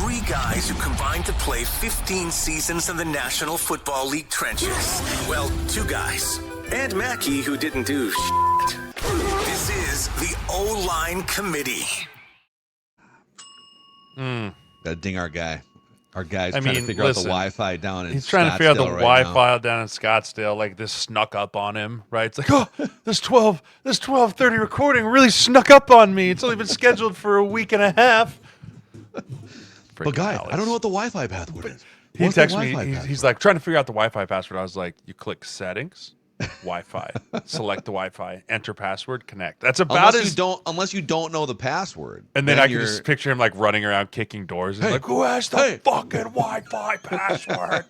Three guys who combined to play 15 seasons in the National Football League trenches. Well, two guys. And Mackey, who didn't do shit. This is the O-Line Committee. Gotta ding our guy. Our guy's trying to figure out the Wi-Fi down in He's trying to figure out the right Wi-Fi down in Scottsdale. Like, this snuck up on him, right? It's like, oh, this 12:30 recording really snuck up on me. It's only been scheduled for a week and a half. But guy, I don't know what the Wi-Fi password is. He texted me. He's like trying to figure out the Wi-Fi password. I was like, you click settings, Wi-Fi, select the Wi-Fi, enter password, connect. That's about unless you don't know the password. And then I can just picture him like running around kicking doors. And like, who has the fucking Wi-Fi password?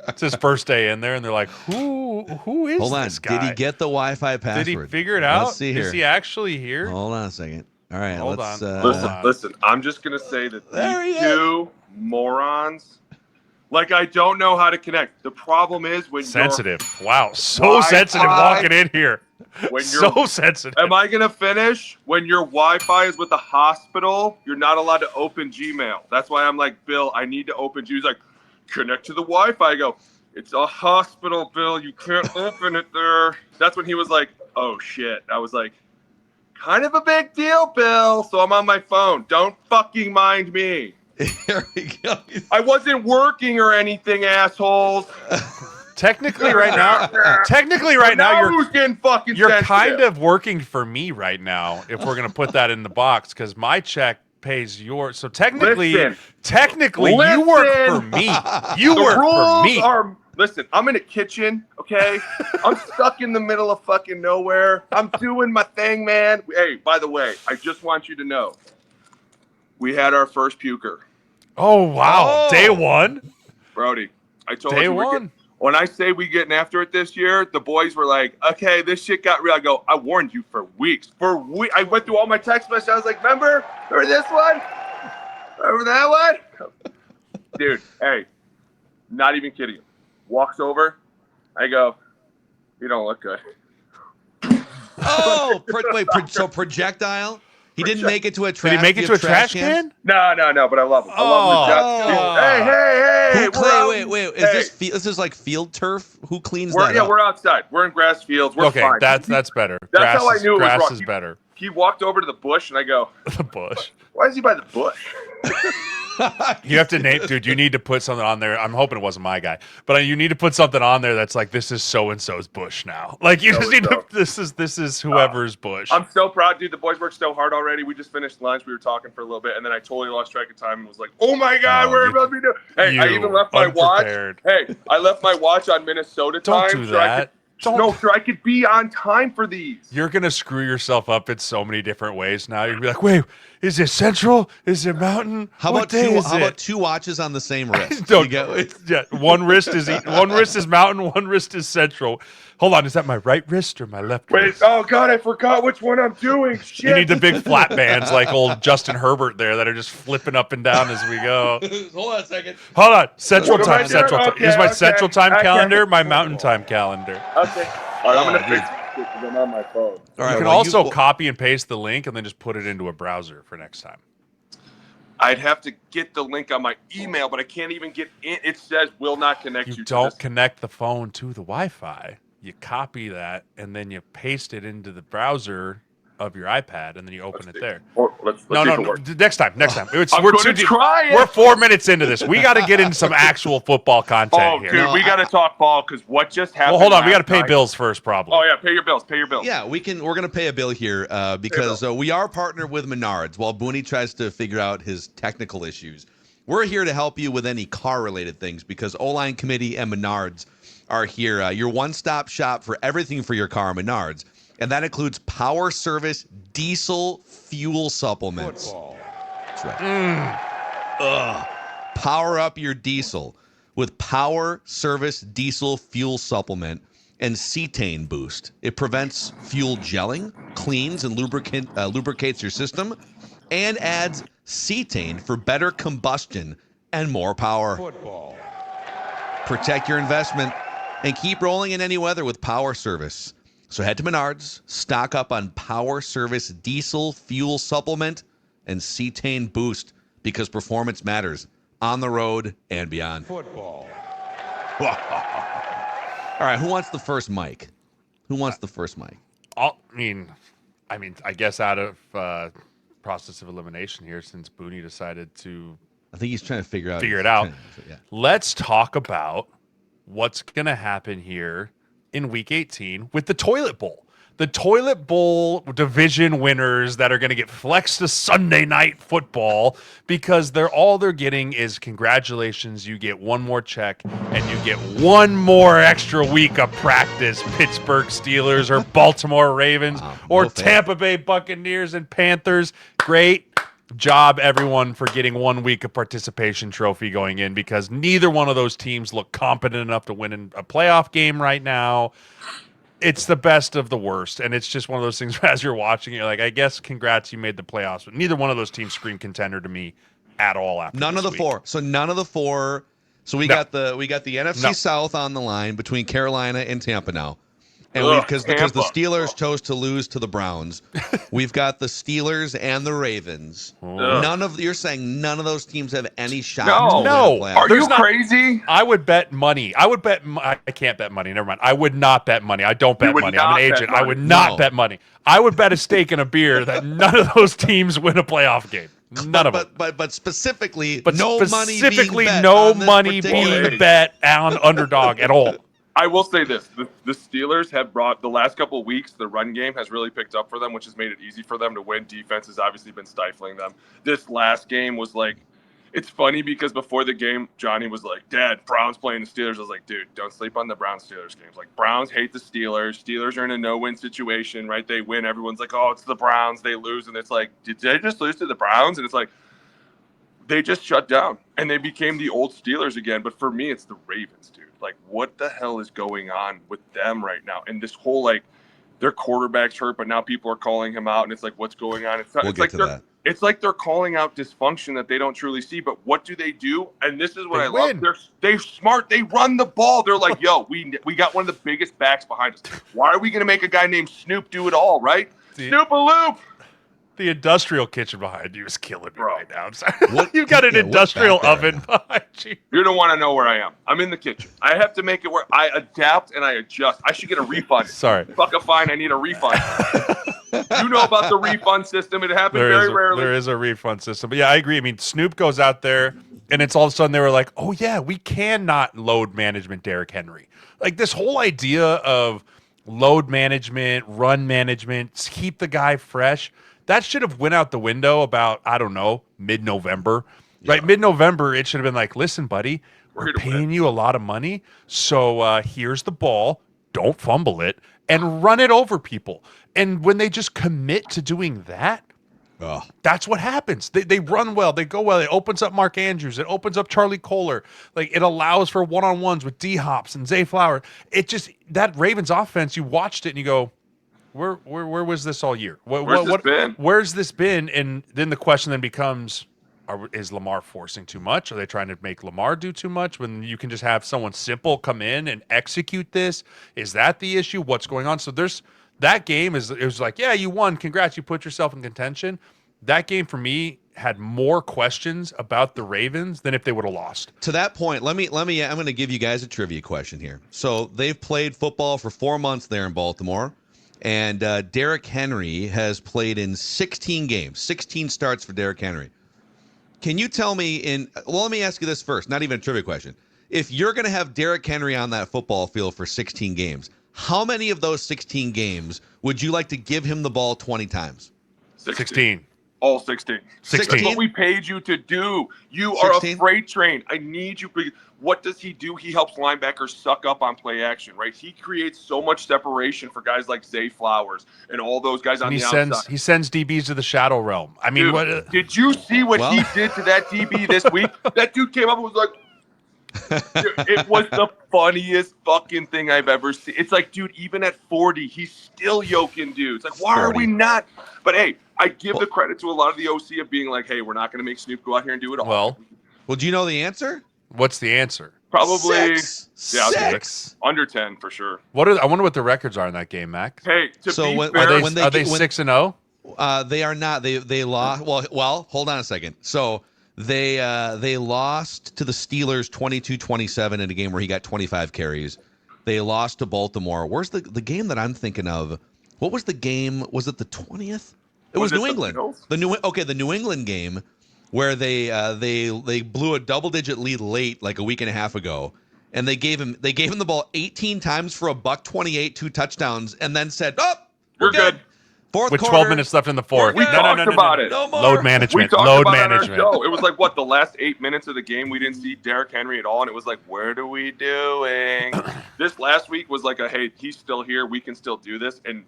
It's his first day in there, and they're like, who is this guy? Did he get the Wi-Fi password? Did he figure it out? Let's see here. Is he actually here? Hold on a second. All right, Hold let's on. Listen. I'm just gonna say that these two morons. Like, I don't know how to connect. The problem is when sensitive. Wow, so sensitive walking in here. When so sensitive. Am I gonna finish? When your Wi-Fi is with the hospital, you're not allowed to open Gmail. That's why I'm like, Bill, I need to open Gmail. He's like, connect to the Wi-Fi. I go, it's a hospital, Bill. You can't open it there. That's when he was like, oh shit. I was like, kind of a big deal, Bill. So I'm on my phone. Don't fucking mind me. Here we go. I wasn't working or anything, assholes. Technically, right now, who's getting fucking you're sensitive? kind of working for me right now. If we're gonna put that in the box, because my check pays yours. So technically, you work for me. You work for me. Listen, I'm in a kitchen, okay? I'm stuck in the middle of fucking nowhere. I'm doing my thing, man. Hey, by the way, I just want you to know, we had our first puker. Oh, wow. Day one? Brody, I told Day you. One? When I say we getting after it this year, the boys were like, okay, this shit got real. I go, I warned you for weeks. I went through all my text messages. I was like, remember this one? Remember that one? Dude, hey, not even kidding you. Walks over. I go, you don't look good. Oh, so projectile? He didn't make it to a trash can? Did he make it to a trash can? No, but I love him. I love him. Hey. Wait. This is like field turf? Who cleans that up? Yeah, we're outside. We're in grass fields. We're fine. That's better. That's how I knew it was grass wrong. is better. He walked over to the bush, and I go, the bush? Why is he by the bush? You have to name, dude. You need to put something on there. I'm hoping it wasn't my guy, but you need to put something on there that's like, this is so and so's bush now. Like, you just need to. This is whoever's bush. I'm so proud, dude. The boys worked so hard already. We just finished lunch. We were talking for a little bit, and then I totally lost track of time and was like, "Oh my god, we're about to be doing." Hey, I even left my watch. Hey, I left my watch on Minnesota time. Don't do that. So I could be on time for these. You're going to screw yourself up in so many different ways now. You're going to be like, wait, is it Central? Is it Mountain? How about two watches on the same wrist? One wrist is Mountain, one wrist is Central. Hold on, is that my right wrist or my left wrist? Oh, God, I forgot which one I'm doing. Shit. You need the big flat bands like old Justin Herbert there that are just flipping up and down as we go. Hold on a second. Hold on. Central time. Okay, Here's my Central time calendar, my Mountain time calendar. Okay. All right, I'm going to fix it because I'm on my phone. All right, you can also copy and paste the link and then just put it into a browser for next time. I'd have to get the link on my email, but I can't even get in. It says will not connect you. You don't connect the phone to the Wi-Fi. You copy that, and then you paste it into the browser of your iPad, and then you open it there. No. Next time. We're 4 minutes into this. We got to get into some actual football content here. Dude, we got to talk ball because what just happened. Well, hold on. We got to pay bills first, probably. Oh, yeah. Pay your bills. Yeah, we're going to pay a bill here because we are partnered with Menards while Booney tries to figure out his technical issues. We're here to help you with any car-related things because O-Line Committee and Menards are here. Your one-stop shop for everything for your car, Menards. And that includes Power Service Diesel Fuel Supplements. Football. That's right. Power up your diesel with Power Service Diesel Fuel Supplement and cetane boost. It prevents fuel gelling, cleans and lubricates your system, and adds cetane for better combustion and more power. Football. Protect your investment and keep rolling in any weather with Power Service. So head to Menards, stock up on Power Service Diesel Fuel Supplement and cetane boost because performance matters on the road and beyond. Football. All right, who wants the first mic? I guess out of process of elimination here, since Booney decided to I think he's trying to figure it out. Yeah. Let's talk about what's going to happen here in Week 18 with the Toilet Bowl. The Toilet Bowl division winners that are going to get flexed to Sunday Night Football because all they're getting is congratulations, you get one more check and you get one more extra week of practice, Pittsburgh Steelers or Baltimore Ravens or Tampa Bay Buccaneers and Panthers. Great job, everyone, for getting 1 week of participation trophy going in because neither one of those teams look competent enough to win a playoff game right now. It's the best of the worst, and it's just one of those things where as you're watching it, you're like, I guess congrats, you made the playoffs, but neither one of those teams scream contender to me at all after none of the week. four. So none of the four. So we got the NFC South on the line between Carolina and Tampa now. And because the Steelers chose to lose to the Browns, we've got the Steelers and the Ravens. You're saying none of those teams have any shot to win the playoffs. Are you crazy? I would bet money. I can't bet money. Never mind. I would not bet money. I don't bet money. I'm an agent. I would not bet money. I would bet a steak and a beer that none of those teams win a playoff game. None of them. But specifically, no money being game. bet on underdog at all. I will say this. The Steelers have brought the last couple of weeks, the run game has really picked up for them, which has made it easy for them to win. Defense has obviously been stifling them. This last game was like, it's funny because before the game, Johnny was like, Dad, Browns playing the Steelers. I was like, dude, don't sleep on the Browns-Steelers games. Like, Browns hate the Steelers. Steelers are in a no-win situation, right? They win. Everyone's like, oh, it's the Browns. They lose. And it's like, did they just lose to the Browns? And it's like, they just shut down. And they became the old Steelers again. But for me, it's the Ravens, dude. Like, what the hell is going on with them right now? And this whole, like, their quarterback's hurt, but now people are calling him out. And it's like, what's going on? It's like they're calling out dysfunction that they don't truly see. But what do? And this is what I love. They're smart. They run the ball. They're like, yo, we got one of the biggest backs behind us. Why are we going to make a guy named Snoop do it all, right? Snoop-a-loop. The industrial kitchen behind you is killing me right now. I'm sorry. You've got an industrial oven behind you. You don't want to know where I am. I'm in the kitchen. I have to make it where I adapt and I adjust. I should get a refund. Sorry. Fuck a fine. I need a refund. You know about the refund system. It happens very rarely. There is a refund system. But yeah, I agree. I mean, Snoop goes out there and it's all of a sudden they were like, oh yeah, we cannot load management Derrick Henry. Like this whole idea of load management, run management, keep the guy fresh. That should have went out the window about, I don't know, mid-November. Yeah. Right? Mid-November, it should have been like, listen, buddy, we're paying you a lot of money, so here's the ball. Don't fumble it, and run it over people. And when they just commit to doing that, that's what happens. They run well. They go well. It opens up Mark Andrews. It opens up Charlie Kohler. Like, it allows for one-on-ones with D-Hops and Zay Flower. It just, that Ravens offense, you watched it and you go, Where was this all year? Where's this been? And then the question then becomes, is Lamar forcing too much? Are they trying to make Lamar do too much when you can just have someone simple come in and execute this? Is that the issue? What's going on? So that game it was like, yeah, you won. Congrats. You put yourself in contention. That game for me had more questions about the Ravens than if they would have lost. To that point, I'm going to give you guys a trivia question here. So they've played football for 4 months there in Baltimore. And Derrick Henry has played in 16 games, 16 starts for Derrick Henry. Can you tell me let me ask you this first, not even a trivia question. If you're going to have Derrick Henry on that football field for 16 games, how many of those 16 games would you like to give him the ball 20 times? 16. All 16. 16. That's what we paid you to do. You are a freight train. I need you. What does he do? He helps linebackers suck up on play action, right? He creates so much separation for guys like Zay Flowers and all those guys on the outside. He sends DBs to the shadow realm. I mean, dude, did you see what he did to that DB this week? That dude came up and was like, it was the funniest fucking thing I've ever seen. It's like, dude, even at 40, he's still yoking dudes. Like, why are we not? But hey, I give the credit to a lot of the OC of being like, hey, we're not going to make Snoop go out here and do it all. Well, do you know the answer? What's the answer? Probably six. Under 10 for sure. I wonder what the records are in that game, Mac. Hey, are they 6-0? They are not. They lost. Well, hold on a second. So They lost to the Steelers 22-27 in a game where he got 25 carries. They lost to Baltimore. Where's the game that I'm thinking of? What was the game? Was it the 20th? It was New England. The New England game where they blew a double-digit lead late, like a week and a half ago, and they gave him the ball 18 times for $128, 2 touchdowns, and then said, "Oh, we're good." Fourth With quarter, 12 minutes left in the fourth. We talked about it. No more. Load management. We talked Load about management. it on our show. It was like, what, the last 8 minutes of the game, we didn't see Derrick Henry at all, and it was like, what are we doing? This last week was like hey, he's still here. We can still do this. And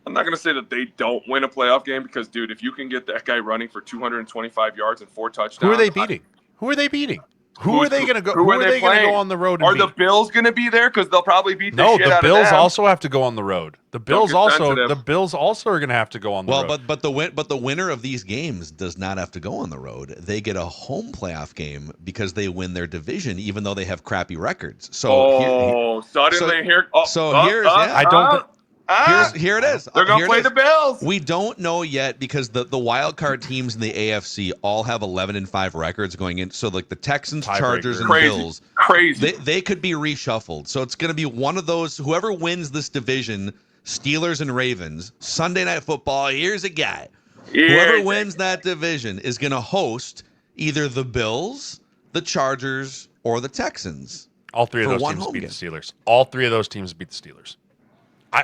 I'm not going to say that they don't win a playoff game because, dude, if you can get that guy running for 225 yards and 4 touchdowns. Who are they beating? Who are they going to go? Who are they going to go on the road? Are the Bills going to be there? Because they'll probably beat the shit out of them. No, the Bills also have to go on the road. The Bills also are going to have to go on the road. Well, but the winner of these games does not have to go on the road. They get a home playoff game because they win their division, even though they have crappy records. So here it is. They're going to play the Bills. We don't know yet because the wild card teams in the AFC all have 11-5 records going in. So like the Texans, Chargers, and Bills, they could be reshuffled. So it's going to be one of those. Whoever wins this division, Steelers and Ravens, Sunday Night Football. Here's a guy. Whoever wins that division is going to host either the Bills, the Chargers, or the Texans. All three of those teams beat the Steelers. All three of those teams beat the Steelers.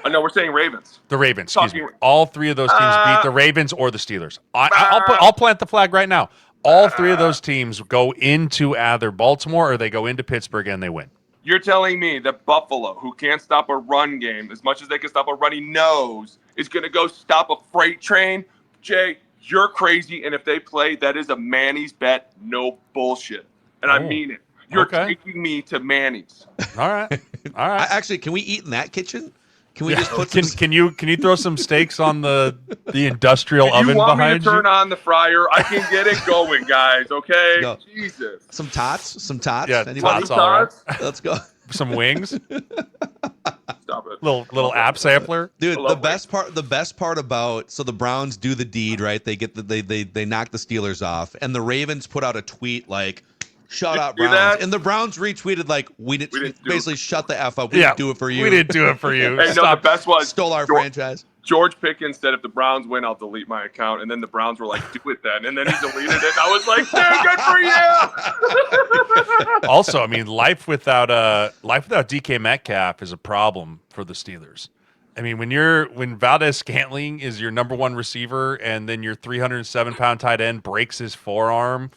No, we're saying Ravens. The Ravens, excuse me. All three of those teams beat the Ravens or the Steelers. I'll plant the flag right now. All three of those teams go into either Baltimore or they go into Pittsburgh and they win. You're telling me that Buffalo, who can't stop a run game as much as they can stop a runny nose, is going to go stop a freight train? Jay, you're crazy. And if they play, that is a Manny's bet. No bullshit. And I mean it. You're taking me to Manny's. All right. Actually, can we eat in that kitchen? Can we just put Can you throw some steaks on the industrial oven behind you? You want me to turn on the fryer? I can get it going, guys. Okay. No. Jesus. Some tots. Yeah, anybody? tots. All right. Let's go. Some wings. Stop it. Little app sampler. Dude, the best part about the Browns do the deed, right? They get they knock the Steelers off, and the Ravens put out a tweet like, "Shut up, Browns!" And the Browns retweeted like, "We didn't basically shut the F up. We didn't do it for you. We didn't do it for you." Hey, no, the best was stole our franchise. George Pickens said, "If the Browns win, I'll delete my account." And then the Browns were like, "Do it then." And then he deleted it. And I was like, "Dude, good for you." Also, I mean, life without DK Metcalf is a problem for the Steelers. I mean, when Valdez-Scantling is your number one receiver, and then your 307-pound tight end breaks his forearm.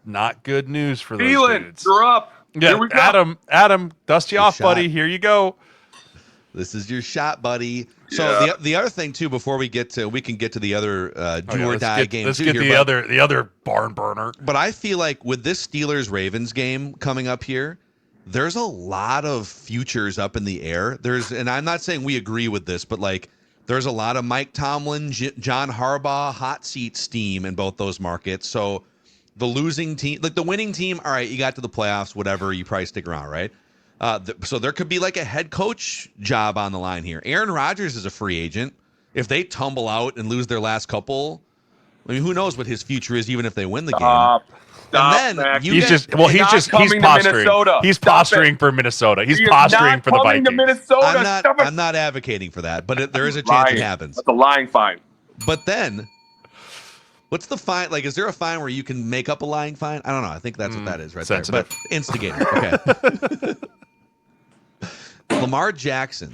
Not good news for those dudes. You're up. Yeah, Here we go. Adam, dust you off, buddy. Here you go. This is your shot, buddy. So the other thing too, before we can get to the other do or die game. Let's get the other barn burner. But I feel like with this Steelers-Ravens game coming up here, there's a lot of futures up in the air. And I'm not saying we agree with this, but like there's a lot of Mike Tomlin, John Harbaugh hot seat steam in both those markets. So the losing team, like the winning team, all right, you got to the playoffs, whatever, you probably stick around, right? So there could be like a head coach job on the line here. Aaron Rodgers is a free agent. If they tumble out and lose their last couple, I mean, who knows what his future is, even if they win the game. And then he's posturing. He's posturing for Minnesota. He's posturing for the Vikings. I'm not advocating for that, but there is a chance it happens. That's a lying fine. But then, what's the fine? Like, is there a fine where you can make up a lying fine? I don't know. I think that's what that is right sensitive. there. But instigator. Okay. Lamar Jackson.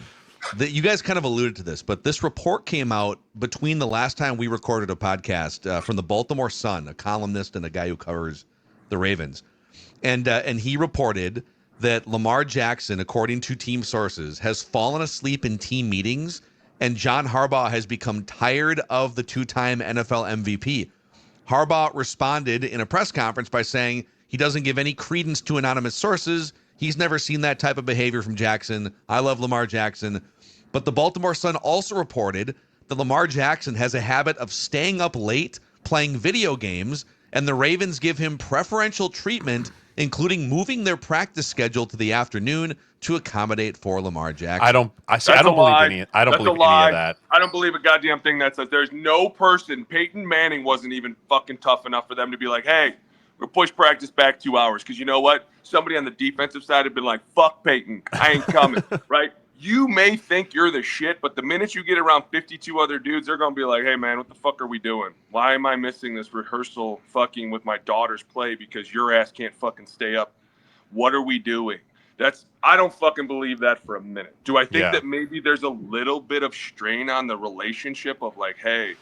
You guys kind of alluded to this, but this report came out between the last time we recorded a podcast from the Baltimore Sun, a columnist and a guy who covers the Ravens. And he reported that Lamar Jackson, according to team sources, has fallen asleep in team meetings, and John Harbaugh has become tired of the two-time NFL MVP. Harbaugh responded in a press conference by saying he doesn't give any credence to anonymous sources. He's never seen that type of behavior from Jackson. I love Lamar Jackson. But the Baltimore Sun also reported that Lamar Jackson has a habit of staying up late playing video games and the Ravens give him preferential treatment, including moving their practice schedule to the afternoon to accommodate for Lamar Jackson. I don't That's believe lie. any That's of lie. that. I don't believe a goddamn thing that says there's no person. Peyton Manning wasn't even fucking tough enough for them to be like, hey, we'll push practice back 2 hours. Because you know what? Somebody on the defensive side had been like, fuck Peyton. I ain't coming. Right? You may think you're the shit, but the minute you get around 52 other dudes, they're going to be like, hey, man, what the fuck are we doing? Why am I missing this rehearsal fucking with my daughter's play because your ass can't fucking stay up? What are we doing? I don't fucking believe that for a minute. Do I think that maybe there's a little bit of strain on the relationship of like, hey,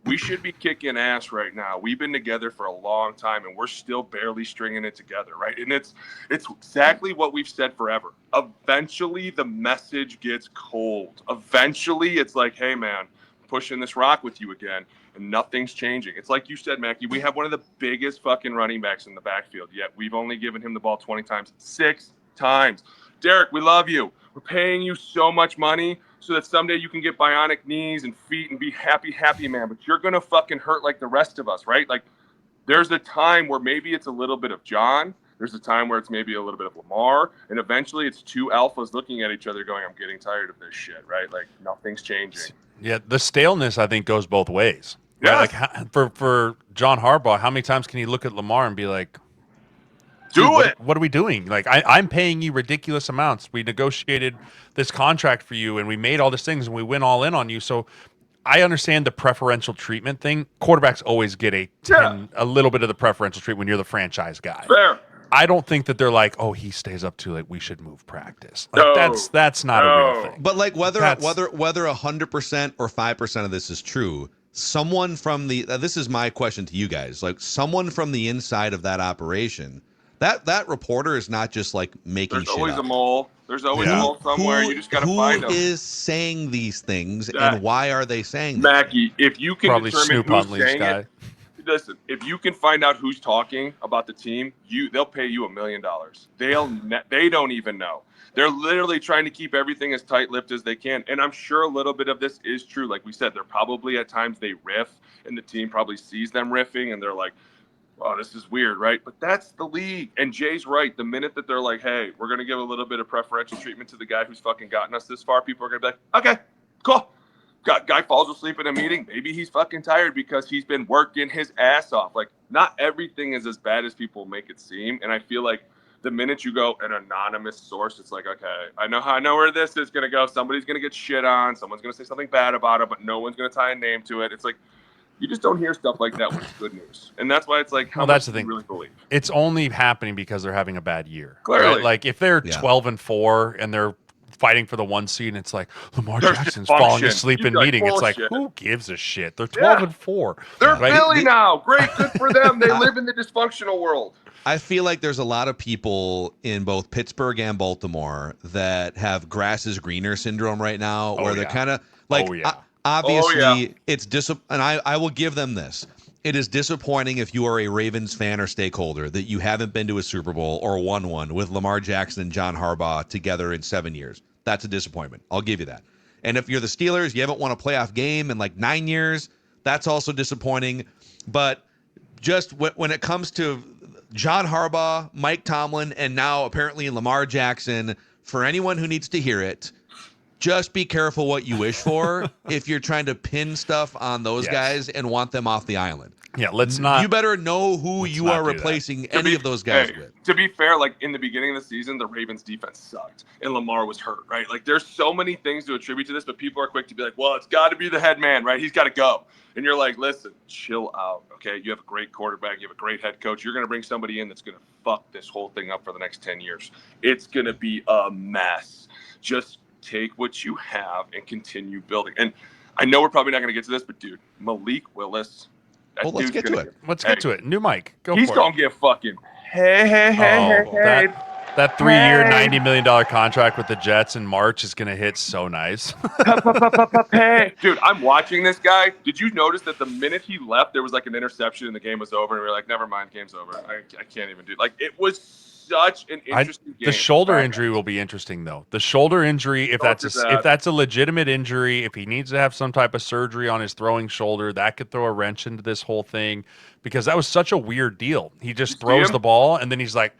we should be kicking ass right now. We've been together for a long time and we're still barely stringing it together, right? And it's exactly what we've said forever. Eventually the message gets cold. Eventually it's like, hey man, I'm pushing this rock with you again and nothing's changing. It's like you said, Mackey, we have one of the biggest fucking running backs in the backfield, yet we've only given him the ball 20 times. 6 times. Derek, we love you. We're paying you so much money so that someday you can get bionic knees and feet and be happy, man. But you're going to fucking hurt like the rest of us, right? Like, there's a time where maybe it's a little bit of John. There's a time where it's maybe a little bit of Lamar. And eventually it's two alphas looking at each other going, I'm getting tired of this shit, right? Like, nothing's changing. Yeah, the staleness, I think, goes both ways. Yes. Right? Like, for John Harbaugh, how many times can he look at Lamar and be like, Do it. What are we doing? Like, I'm paying you ridiculous amounts. We negotiated this contract for you, and we made all these things, and we went all in on you. So I understand the preferential treatment thing. Quarterbacks always get a little bit of the preferential treatment when you're the franchise guy. Fair. I don't think that they're like, oh, he stays up too late, we should move practice. Like, that's not a real thing. But like whether 100% or 5% of this is true, someone from the this is my question to you guys. Like someone from the inside of that operation. That reporter is not just like making shit up. There's always a mole. There's always a mole somewhere. You just got to find them. Who is saying these things and why are they saying them? Mackey, if you can Probably determine Snoop who's saying it, listen, if you can find out who's talking about the team, they'll pay you $1 million. They don't even know. They're literally trying to keep everything as tight-lipped as they can. And I'm sure a little bit of this is true. Like we said, they're probably at times they riff and the team probably sees them riffing and they're like, oh, this is weird, right? But that's the league. And Jay's right. The minute that they're like, hey, we're going to give a little bit of preferential treatment to the guy who's fucking gotten us this far, people are going to be like, okay, cool. Guy falls asleep in a meeting. Maybe he's fucking tired because he's been working his ass off. Like, not everything is as bad as people make it seem. And I feel like the minute you go an anonymous source, it's like, okay, I know where this is going to go. Somebody's going to get shit on. Someone's going to say something bad about it, but no one's going to tie a name to it. It's like, you just don't hear stuff like that when it's good news. And that's why it's like, how much do you really believe? It's only happening because they're having a bad year. Clearly. Right? Like, if they're 12-4 and they're fighting for the 1 seed, and it's like, Lamar Jackson's falling asleep in meeting. It's like, who gives a shit? They're 12-4. They're Philly now. Great, good for them. They live in the dysfunctional world. I feel like there's a lot of people in both Pittsburgh and Baltimore that have grass is greener syndrome right now, where they're kind of like, obviously, it's and I will give them this. It is disappointing if you are a Ravens fan or stakeholder that you haven't been to a Super Bowl or won one with Lamar Jackson and John Harbaugh together in 7 years. That's a disappointment. I'll give you that. And if you're the Steelers, you haven't won a playoff game in like 9 years. That's also disappointing. But just when it comes to John Harbaugh, Mike Tomlin, and now apparently Lamar Jackson, for anyone who needs to hear it, just be careful what you wish for if you're trying to pin stuff on those guys and want them off the island. Yeah, let's not. You better know who you are replacing any of those guys with. To be fair, like in the beginning of the season, the Ravens defense sucked and Lamar was hurt, right? Like there's so many things to attribute to this, but people are quick to be like, well, it's got to be the head man, right? He's got to go. And you're like, listen, chill out, okay? You have a great quarterback. You have a great head coach. You're going to bring somebody in that's going to fuck this whole thing up for the next 10 years. It's going to be a mess. Just take what you have and continue building. And I know we're probably not going to get to this, but dude, Malik Willis. Let's get to it. Let's get to it. New mic. He's going to get fucking hey. That 3-year, $90 million contract with the Jets in March is going to hit so nice. Hey. Dude, I'm watching this guy. Did you notice that the minute he left, there was like an interception and the game was over? And we were like, never mind, game's over. I can't even do it. Like, it was such an interesting game. The shoulder injury will be interesting, though. The shoulder injury, if that's a legitimate injury, if he needs to have some type of surgery on his throwing shoulder, that could throw a wrench into this whole thing, because that was such a weird deal. He just throws the ball, and then he's like,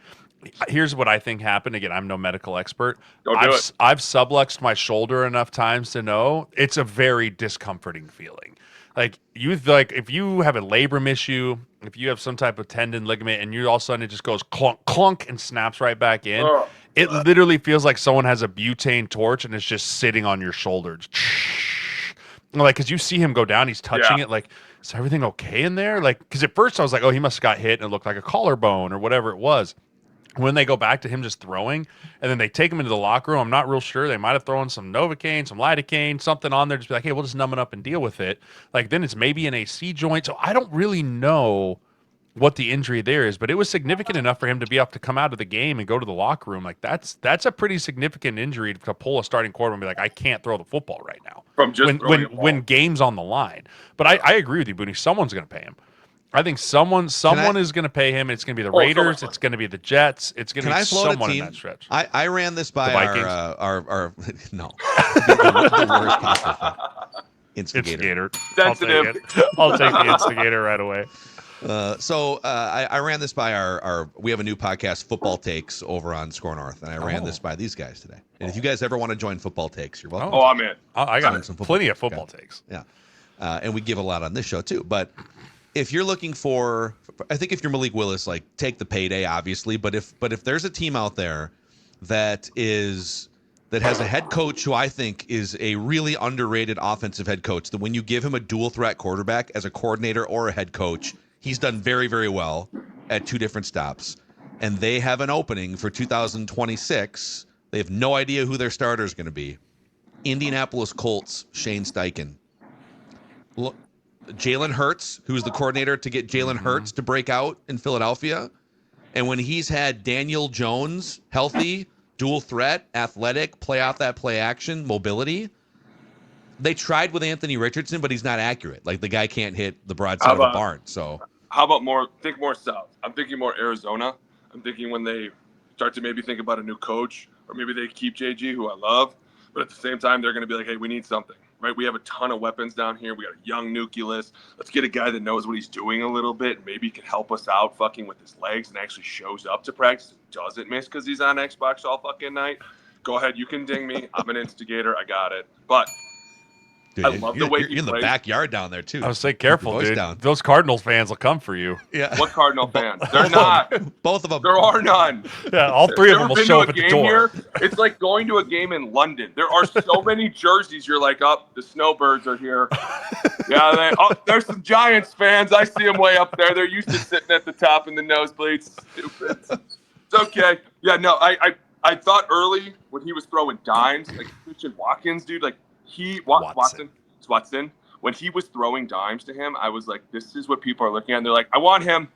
here's what I think happened. Again, I'm no medical expert. I've subluxed my shoulder enough times to know it's a very discomforting feeling. Like if you have a labrum issue, if you have some type of tendon ligament, and you all of a sudden it just goes clunk clunk and snaps right back in, it literally feels like someone has a butane torch and it's just sitting on your shoulders. Like, because you see him go down, he's touching it. Like, is everything okay in there? Like, because at first I was like, oh, he must have got hit and it looked like a collarbone or whatever it was. When they go back to him just throwing, and then they take him into the locker room, I'm not real sure. They might have thrown some Novocaine, some lidocaine, something on there. Just be like, hey, we'll just numb it up and deal with it. Like, then it's maybe an AC joint. So I don't really know what the injury there is, but it was significant enough for him to be able to come out of the game and go to the locker room. Like, that's a pretty significant injury to pull a starting quarterback and be like, I can't throw the football right now. From just when game's on the line. But I agree with you, Booney. Someone's going to pay him. I think someone is going to pay him. It's going to be the Raiders. It's going to be the Jets. It's going to be someone in that stretch. I ran this by our no. Instigator. Sensitive. I'll take the instigator right away. So I ran this by our we have a new podcast, Football Takes, over on Score North, and I ran this by these guys today. And if you guys ever want to join Football Takes, you're welcome. Oh, I'm in. I got some plenty of football takes. Yeah, and we give a lot on this show too. But if you're looking for, I think if you're Malik Willis, like, take the payday, obviously. But if there's a team out there that has a head coach who I think is a really underrated offensive head coach, that when you give him a dual threat quarterback as a coordinator or a head coach, he's done very, very well at two different stops. And they have an opening for 2026. They have no idea who their starter is going to be. Indianapolis Colts, Shane Steichen. Look, Jalen Hurts, who's the coordinator to get Jalen Hurts to break out in Philadelphia. And when he's had Daniel Jones healthy, dual threat, athletic, play off that play action, mobility, they tried with Anthony Richardson, but he's not accurate. Like, the guy can't hit the broadside of the barn. So how about think more south? I'm thinking more Arizona. I'm thinking when they start to maybe think about a new coach, or maybe they keep JG, who I love, but at the same time, they're going to be like, hey, we need something. Right, we have a ton of weapons down here. We got a young nucleus. Let's get a guy that knows what he's doing a little bit. Maybe he can help us out fucking with his legs and actually shows up to practice and doesn't miss because he's on Xbox all fucking night. Go ahead, you can ding me. I'm an instigator. I got it. But dude, I love the way you're in the backyard down there too. I was saying, careful, dude. Those Cardinals fans will come for you. Yeah. What Cardinal fans? They're not. Both of them. There are none. Yeah, all three of them will show up at the door. Here? It's like going to a game in London. There are so many jerseys. You're like, oh, the Snowbirds are here. Yeah, there's some Giants fans. I see them way up there. They're used to sitting at the top in the nosebleeds. Stupid. It's okay. Yeah, no, I thought early when he was throwing dimes, like Christian Watkins, dude, like Watson. When he was throwing dimes to him, I was like, this is what people are looking at. And they're like, I want him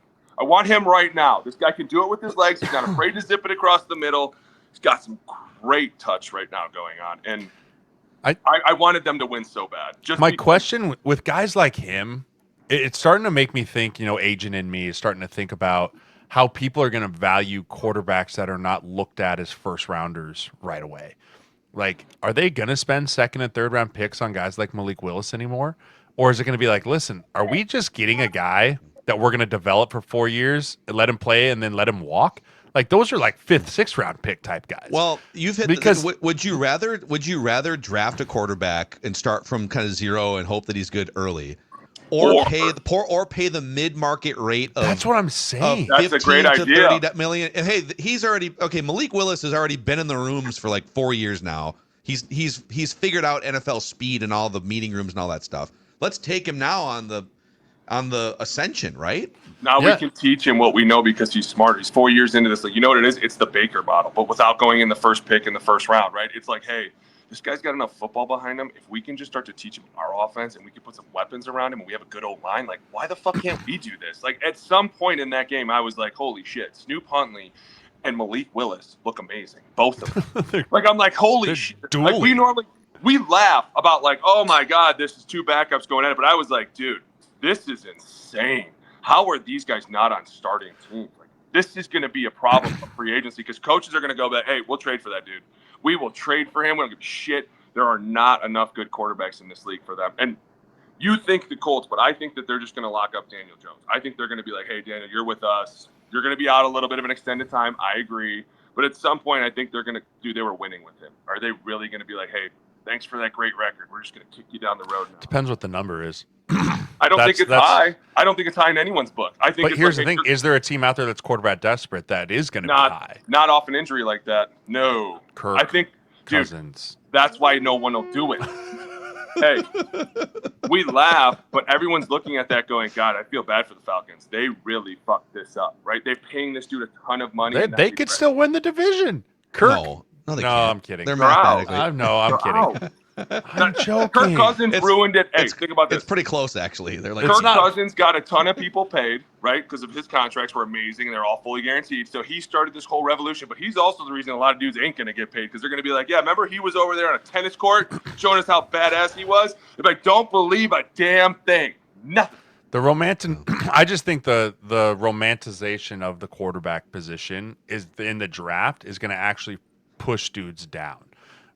right now. This guy can do it with his legs. He's not afraid to zip it across the middle. He's got some great touch right now going on. And I wanted them to win so bad. Question with guys like him, it's starting to make me think, agent in me is starting to think about how people are going to value quarterbacks that are not looked at as first rounders right away. Like, are they going to spend second and third round picks on guys like Malik Willis anymore? Or is it going to be like, listen, are we just getting a guy that we're going to develop for 4 years and let him play and then let him walk? Like, those are like 5th, 6th round pick type guys. Well, you've hit because would you rather draft a quarterback and start from kind of zero and hope that he's good early, or pay the mid-market rate of, that's what I'm saying. That's a great idea. 30 million. And hey, he's already Malik Willis has already been in the rooms for like 4 years now. He's figured out NFL speed and all the meeting rooms and all that stuff. Let's take him now on the ascension, right? Now we can teach him what we know because he's smart. He's 4 years into this. Like, you know what it is? It's the Baker model, but without going in the first pick in the first round, right? It's like, hey, this guy's got enough football behind him. If we can just start to teach him our offense and we can put some weapons around him and we have a good old line, like, why the fuck can't we do this? Like, at some point in that game, I was like, holy shit, Snoop Huntley and Malik Willis look amazing. Both of them. Like, I'm like, holy shit. Like, we laugh about like, oh my God, this is two backups going at it. But I was like, dude, this is insane. How are these guys not on starting teams? Like, This is going to be a problem for free agency because coaches are going to go back, hey, we'll trade for that dude. We will trade for him. We don't give a shit. There are not enough good quarterbacks in this league for them. And you think the Colts, but I think that they're just going to lock up Daniel Jones. I think they're going to be like, hey, Daniel, you're with us. You're going to be out a little bit of an extended time. I agree. But at some point, I think they're going to do, they were winning with him. Are they really going to be like, hey, thanks for that great record. We're just going to kick you down the road now? Depends what the number is. I don't think it's high. I don't think it's high in anyone's book. I think. But here's the thing: is there a team out there that's quarterback desperate that is going to be high? Not off an injury like that. No. Kirk, I think, Cousins. Dude, that's why no one will do it. Hey, we laugh, but everyone's looking at that going, God, I feel bad for the Falcons. They really fucked this up, right? They're paying this dude a ton of money. They could still win the division. Kirk. No, they can't. I'm kidding. They're mathematically. I'm kidding. I'm joking. Kirk Cousins ruined it. Hey, think about this. It's pretty close, actually. They're like, Kirk Cousins got a ton of people paid, right? Because of his contracts were amazing and they're all fully guaranteed. So he started this whole revolution, but he's also the reason a lot of dudes ain't going to get paid because they're going to be like, yeah, remember he was over there on a tennis court showing us how badass he was? They're like, don't believe a damn thing. Nothing. I just think the romanticization of the quarterback position is in the draft is going to actually push dudes down.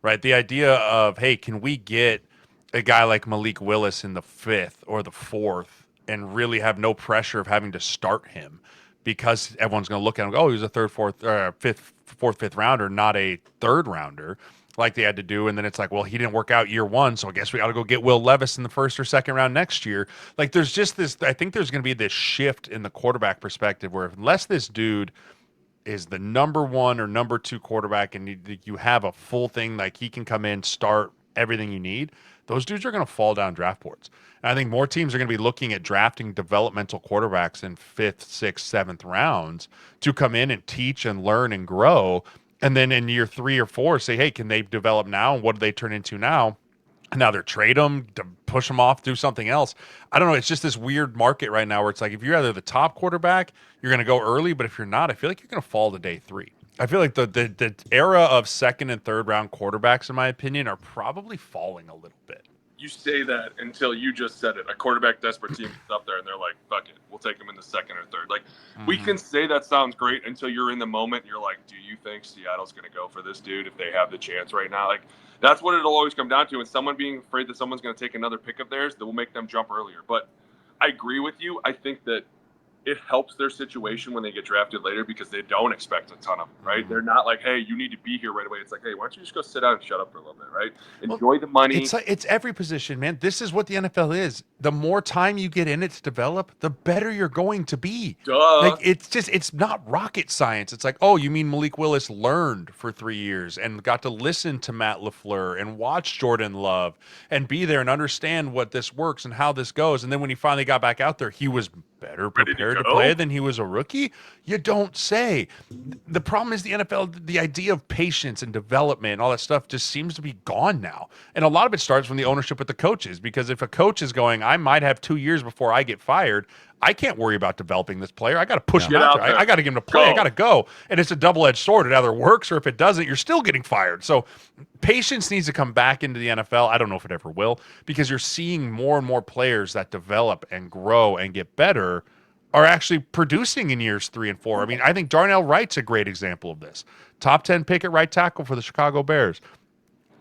Right, the idea of, hey, can we get a guy like Malik Willis in the 5th or the 4th and really have no pressure of having to start him because everyone's going to look at him and go, oh, he's a 3rd, 4th, 5th rounder, not a 3rd rounder like they had to do. And then it's like, well, he didn't work out year 1, so I guess we got to go get Will Levis in the 1st or 2nd round next year. Like, there's just this, I think there's going to be this shift in the quarterback perspective where unless this dude is the number 1 or number 2 quarterback and you have a full thing, like he can come in, start everything you need, those dudes are going to fall down draft boards. And I think more teams are going to be looking at drafting developmental quarterbacks in 5th, 6th, 7th rounds to come in and teach and learn and grow. And then in year 3 or 4, say, hey, can they develop now? And what do they turn into now? And now they're trade them, to push them off, do something else. I don't know. It's just this weird market right now where it's like if you're either the top quarterback, you're going to go early. But if you're not, I feel like you're going to fall to day 3. I feel like the era of 2nd and 3rd round quarterbacks, in my opinion, are probably falling a little bit. You say that until you just said it. A quarterback desperate team is up there, and they're like, fuck it. We'll take him in the 2nd or 3rd. Like, we can say that sounds great until you're in the moment. And you're like, do you think Seattle's going to go for this dude if they have the chance right now? Like, that's what it'll always come down to. And someone being afraid that someone's going to take another pick of theirs that will make them jump earlier. But I agree with you. I think that it helps their situation when they get drafted later because they don't expect a ton of them, right? They're not like, hey, you need to be here right away. It's like, hey, why don't you just go sit down and shut up for a little bit, right? Enjoy the money. It's every position, man. This is what the NFL is. The more time you get in it to develop, the better you're going to be. Duh. Like, it's not rocket science. It's like, oh, you mean Malik Willis learned for 3 years and got to listen to Matt LaFleur and watch Jordan Love and be there and understand what this works and how this goes. And then when he finally got back out there, he was better prepared to play than he was a rookie? You don't say. The problem is the NFL, the idea of patience and development and all that stuff just seems to be gone now. And a lot of it starts from the ownership with the coaches, because if a coach is going, I might have 2 years before I get fired, I can't worry about developing this player. I got to push him out there. I got to get him to play. I got to go. And it's a double-edged sword. It either works, or if it doesn't, you're still getting fired. So patience needs to come back into the NFL. I don't know if it ever will, because you're seeing more and more players that develop and grow and get better are actually producing in years 3 and 4. I mean, I think Darnell Wright's a great example of this. Top 10 pick at right tackle for the Chicago Bears.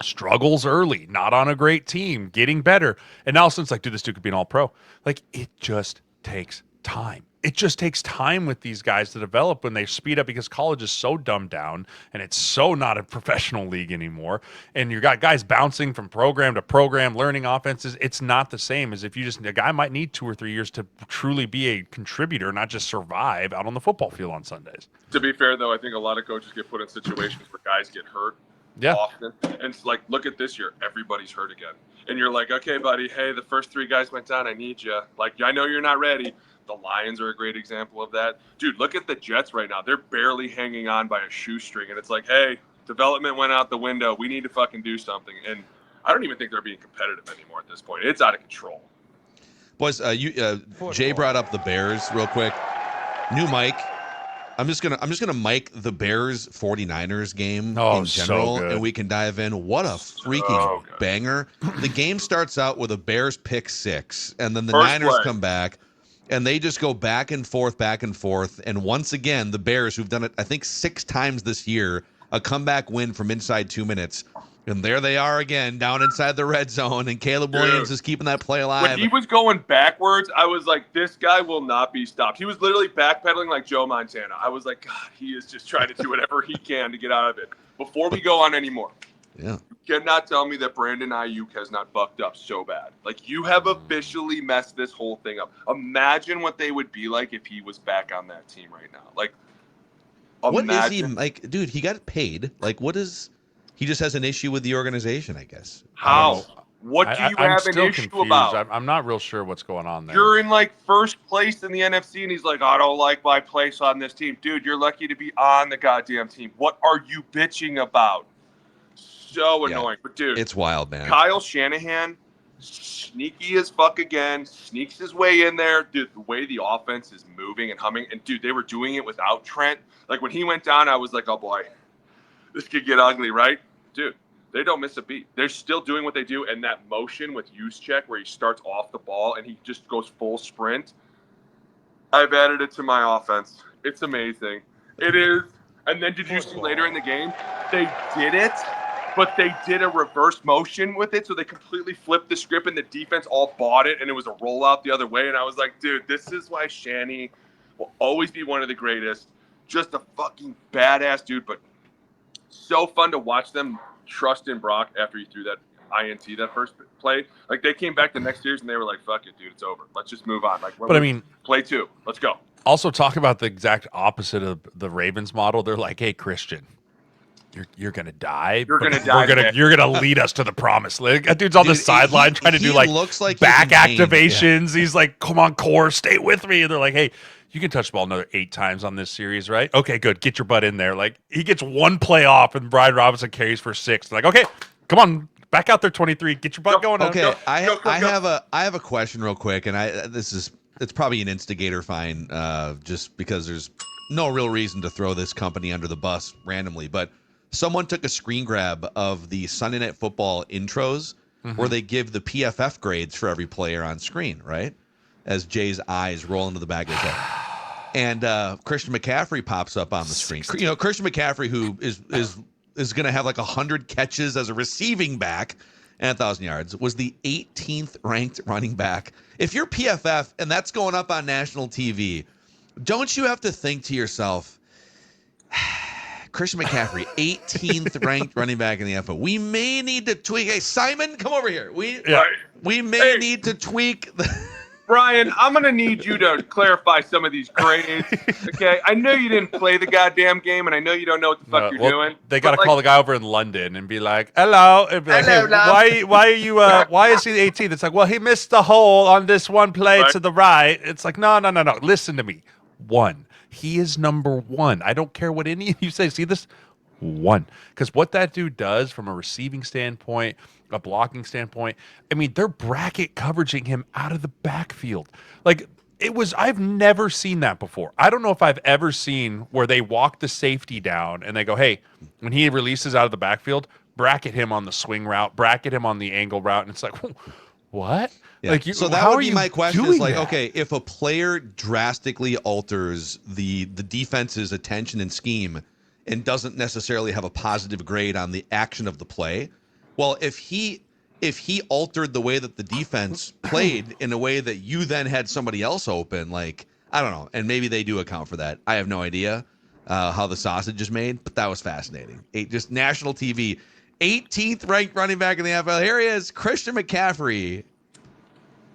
Struggles early, not on a great team, getting better. And now it's like, dude, this dude could be an all-pro. Like, it just takes time. It just takes time with these guys to develop when they speed up, because college is so dumbed down and it's so not a professional league anymore. And you got guys bouncing from program to program, learning offenses. It's not the same as if a guy might need 2 or 3 years to truly be a contributor, not just survive out on the football field on Sundays. To be fair, though, I think a lot of coaches get put in situations where guys get hurt. Yeah. Often. And it's like, look at this year. Everybody's hurt again. And you're like, okay, buddy, hey, the first 3 guys went down. I need you. Like, I know you're not ready. The Lions are a great example of that. Dude, look at the Jets right now. They're barely hanging on by a shoestring. And it's like, hey, development went out the window. We need to fucking do something. And I don't even think they're being competitive anymore at this point. It's out of control. Boys, Jay brought up the Bears real quick. New mic. I'm just gonna mic the Bears 49ers game in general, and we can dive in. What a freaking banger! The game starts out with a Bears pick 6, and then the Niners come back, and they just go back and forth, back and forth. And once again, the Bears, who've done it, I think 6 times this year, a comeback win from inside 2 minutes. And there they are again, down inside the red zone, and Caleb Williams is keeping that play alive. When he was going backwards, I was like, this guy will not be stopped. He was literally backpedaling like Joe Montana. I was like, God, he is just trying to do whatever he can to get out of it. Before we go on anymore, Yeah. you cannot tell me that Brandon Ayuk has not bucked up so bad. Like, you have officially messed this whole thing up. Imagine what they would be like if he was back on that team right now. Like, What is he like, dude? He got paid. Like, what is? He just has an issue with the organization, I guess. How? What do you I'm have an still issue confused. about? I'm not real sure what's going on there. You're in like first place in the NFC, and he's like, I don't like my place on this team. Dude, you're lucky to be on the goddamn team. What are you bitching about? So annoying. But dude, It's wild, man. Kyle Shanahan, sneaky as fuck again, sneaks his way in there. Dude, the way the offense is moving and humming, and dude, they were doing it without Trent. Like when he went down, I was like, oh boy, this could get ugly, right? Dude, they don't miss a beat. They're still doing what they do, and that motion with Juszczyk where he starts off the ball and he just goes full sprint. I've added it to my offense. It's amazing. It is. And then did you see later in the game, they did it, but they did a reverse motion with it, so they completely flipped the script, and the defense all bought it, and it was a rollout the other way, and I was like, dude, this is why Shanny will always be one of the greatest. Just a fucking badass dude, but so fun to watch them trust in Brock after he threw that INT that first play. Like, they came back the next years, and they were like, fuck it, dude, it's over. Let's just move on. Like, But I mean, play 2. Let's go. also talk about the exact opposite of the Ravens model. They're like, hey, Christian, you're gonna die. You're but gonna die. You're gonna lead us to the promised land. That dude's on the sideline trying to do like looks like back he's in pain. activations. He's like, come on, core, stay with me. And they're like, hey, you can touch the ball another 8 times on this series, right? Okay, good. Get your butt in there. Like, he gets one play off, and Brian Robinson carries for 6. They're like, okay, come on, back out there, 23. Get your butt going. Okay, I Go. have a question real quick, and it's probably an instigator fine, just because there's no real reason to throw this company under the bus randomly. But someone took a screen grab of the Sunday Night Football intros where they give the PFF grades for every player on screen, right? As Jay's eyes roll into the back of his head. And Christian McCaffrey pops up on the screen. You know, Christian McCaffrey, who is going to have like 100 catches as a receiving back and 1,000 yards, was the 18th ranked running back. If you're PFF and that's going up on national TV, don't you have to think to yourself, Christian McCaffrey, 18th ranked running back in the NFL. We may need to tweak. Hey, Simon, come over here. We may need to tweak Brian, I'm going to need you to clarify some of these grades, okay? I know you didn't play the goddamn game, and I know you don't know what the fuck you're doing. They got to call the guy over in London and be like, hello. And be like, hey, why are you, why is he the 18th? It's like, well, he missed the hole on this one play to the right. It's like, no. Listen to me. 1. He is number 1. I don't care what any of you say. See this? 1. Because what that dude does from a receiving standpoint, a blocking standpoint, I mean, they're bracket coveraging him out of the backfield. Like, I've never seen that before. I don't know if I've ever seen where they walk the safety down and they go, hey, when he releases out of the backfield, bracket him on the swing route, bracket him on the angle route. And it's like, what? Yeah. Like, so that would be my question is like, okay, if a player drastically alters the defense's attention and scheme and doesn't necessarily have a positive grade on the action of the play, well, if he altered the way that the defense played in a way that you then had somebody else open, like, I don't know, and maybe they do account for that. I have no idea how the sausage is made, but that was fascinating. Just national TV, 18th ranked running back in the NFL. Here he is, Christian McCaffrey.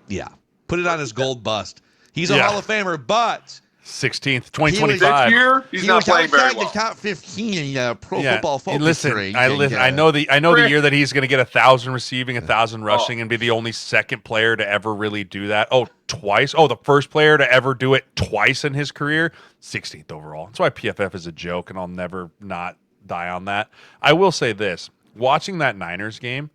Yeah, put it on his gold bust. He's a Hall of Famer, but 16th, 2025. This year, he's not playing very well. The top 15 in Pro Football Focus. Listen, I know the year that he's going to get 1,000 receiving, 1,000 rushing, and be the only second player to ever really do that. Oh, twice. Oh, the first player to ever do it twice in his career. 16th overall. That's why PFF is a joke, and I'll never not die on that. I will say this: watching that Niners game,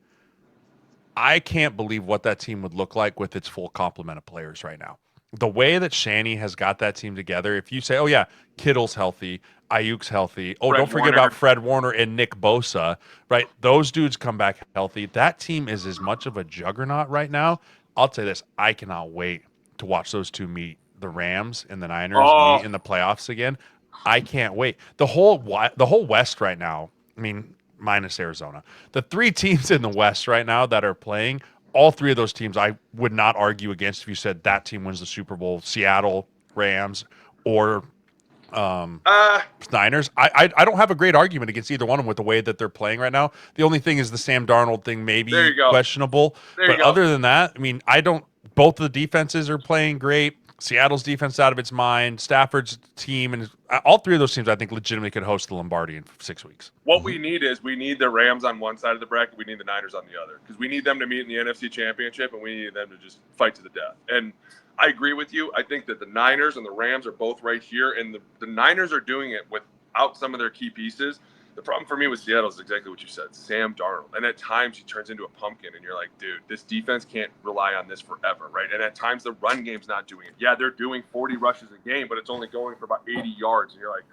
I can't believe what that team would look like with its full complement of players right now. The way that Shanny has got that team together, if you say, oh, yeah, Kittle's healthy, Ayuk's healthy, don't forget about Fred Warner and Nick Bosa, right? Those dudes come back healthy. That team is as much of a juggernaut right now. I'll tell you this, I cannot wait to watch those two meet the Rams and the Niners meet in the playoffs again, I can't wait. The whole West right now, I mean, minus Arizona, the 3 teams in the West right now that are playing, all 3 of those teams I would not argue against if you said that team wins the Super Bowl, Seattle, Rams, or Niners. I don't have a great argument against either one of them with the way that they're playing right now. The only thing is the Sam Darnold thing may be questionable. But other than that, I mean, both of the defenses are playing great. Seattle's defense out of its mind. Stafford's team, and all 3 of those teams I think legitimately could host the Lombardi in 6 weeks. What we need is we need the Rams on one side of the bracket. We need the Niners on the other because we need them to meet in the NFC Championship, and we need them to just fight to the death. And I agree with you. I think that the Niners and the Rams are both right here, and the Niners are doing it without some of their key pieces. The problem for me with Seattle is exactly what you said, Sam Darnold. And at times he turns into a pumpkin, and you're like, dude, this defense can't rely on this forever, right? And at times the run game's not doing it. Yeah, they're doing 40 rushes a game, but it's only going for about 80 yards. And you're like,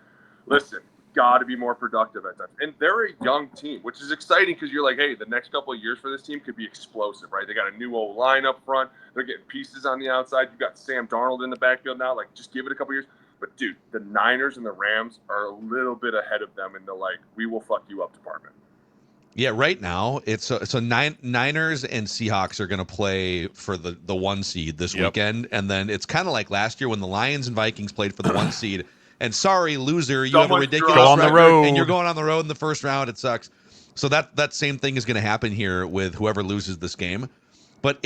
listen, got to be more productive at times. And they're a young team, which is exciting because you're like, hey, the next couple of years for this team could be explosive, right? They got a new O-line up front. They're getting pieces on the outside. You've got Sam Darnold in the backfield now. Like, just give it a couple years. But, dude, the Niners and the Rams are a little bit ahead of them in the, like, we will fuck you up department. Yeah, right now, it's so Niners and Seahawks are going to play for the 1 seed this weekend. And then it's kind of like last year when the Lions and Vikings played for the 1 seed. And sorry, loser, you have a ridiculous on the road. and you're going on the road in the first round. It sucks. So that same thing is going to happen here with whoever loses this game. But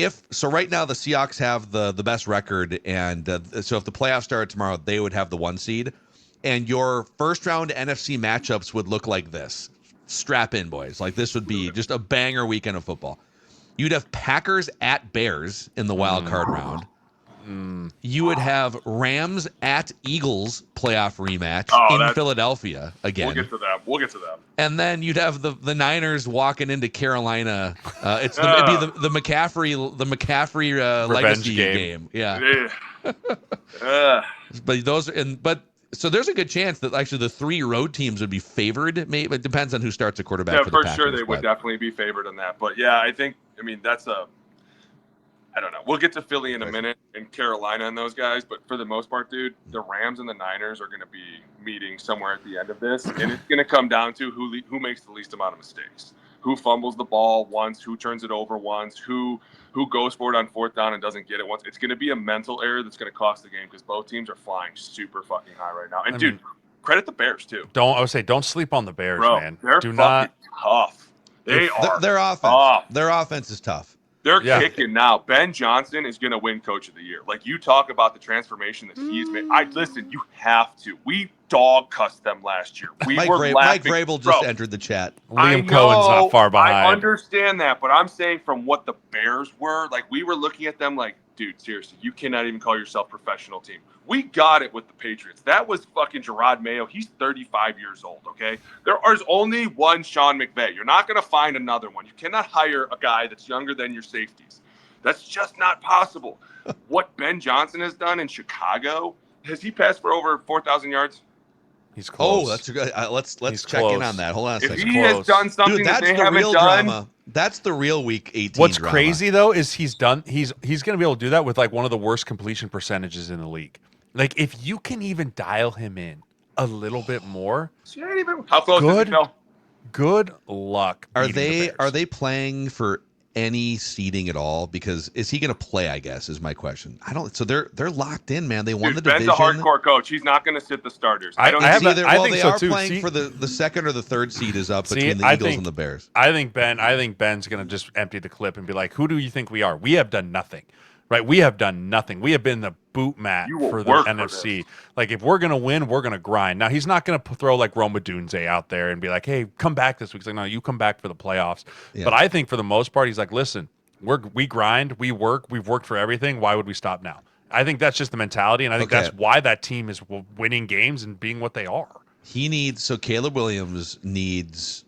right now the Seahawks have the best record, and so if the playoffs started tomorrow, they would have the 1 seed, and your first round NFC matchups would look like this. Strap in, boys. Like, this would be just a banger weekend of football. You'd have Packers at Bears in the wild card round. You would have Rams at Eagles playoff rematch in Philadelphia again. We'll get to that. And then you'd have the Niners walking into Carolina. It'd be the McCaffrey legacy game. Yeah. So there's a good chance that actually the 3 road teams would be favored. Maybe it depends on who starts a quarterback. Yeah, for for the Packers, sure they would definitely be favored on that. But yeah, I mean I don't know. We'll get to Philly in a minute and Carolina and those guys, but for the most part, dude, the Rams and the Niners are going to be meeting somewhere at the end of this, and it's going to come down to who makes the least amount of mistakes, who fumbles the ball once, who turns it over once, who goes for it on 4th down and doesn't get it once. It's going to be a mental error that's going to cost the game because both teams are flying super fucking high right now. And dude, credit the Bears too. Don't sleep on the Bears, bro, man. They're fucking tough. They are. Their offense. Tough. Their offense is tough. They're kicking now. Ben Johnson is going to win Coach of the Year. Like, you talk about the transformation that he's made. Listen, you have to. We dog cussed them last year. Mike Vrabel just entered the chat. Liam Cohen's not far behind. I understand that, but I'm saying from what the Bears were, like, we were looking at them like, dude, seriously, you cannot even call yourself professional team. We got it with the Patriots. That was fucking Gerard Mayo. He's 35 years old, okay? There is only one Sean McVay. You're not going to find another one. You cannot hire a guy that's younger than your safeties. That's just not possible. What Ben Johnson has done in Chicago, has he passed for over 4,000 yards? He's close. Oh, that's good. Let's check close. in on that. Hold on a second. If he has done something that they haven't done. Drama. That's the real Week 18 What's drama. crazy, though, is he's going to be able to do that with, like, one of the worst completion percentages in the league. Like, if you can even dial him in a little bit more. How close is he, Phil? Good luck. Are they playing for any seeding at all? Because is he going to play, I guess, is my question. I don't. So they're locked in, man. They won the division. Ben's a hardcore coach. He's not going to sit the starters. I think they so are too. playing for the 2nd or the 3rd seed is up between the Eagles and the Bears. I think Ben's going to just empty the clip and be like, who do you think we are? We have done nothing. Right? We have done nothing. We have been the boot mat for the NFC. Like, if we're going to win, we're going to grind. Now, he's not going to throw, like, Roma Dunze out there and be like, hey, come back this week. He's like, no, you come back for the playoffs. Yeah. But I think for the most part, he's like, listen, we grind, we work, we've worked for everything. Why would we stop now? I think that's just the mentality, and I think that's why that team is winning games and being what they are. Caleb Williams needs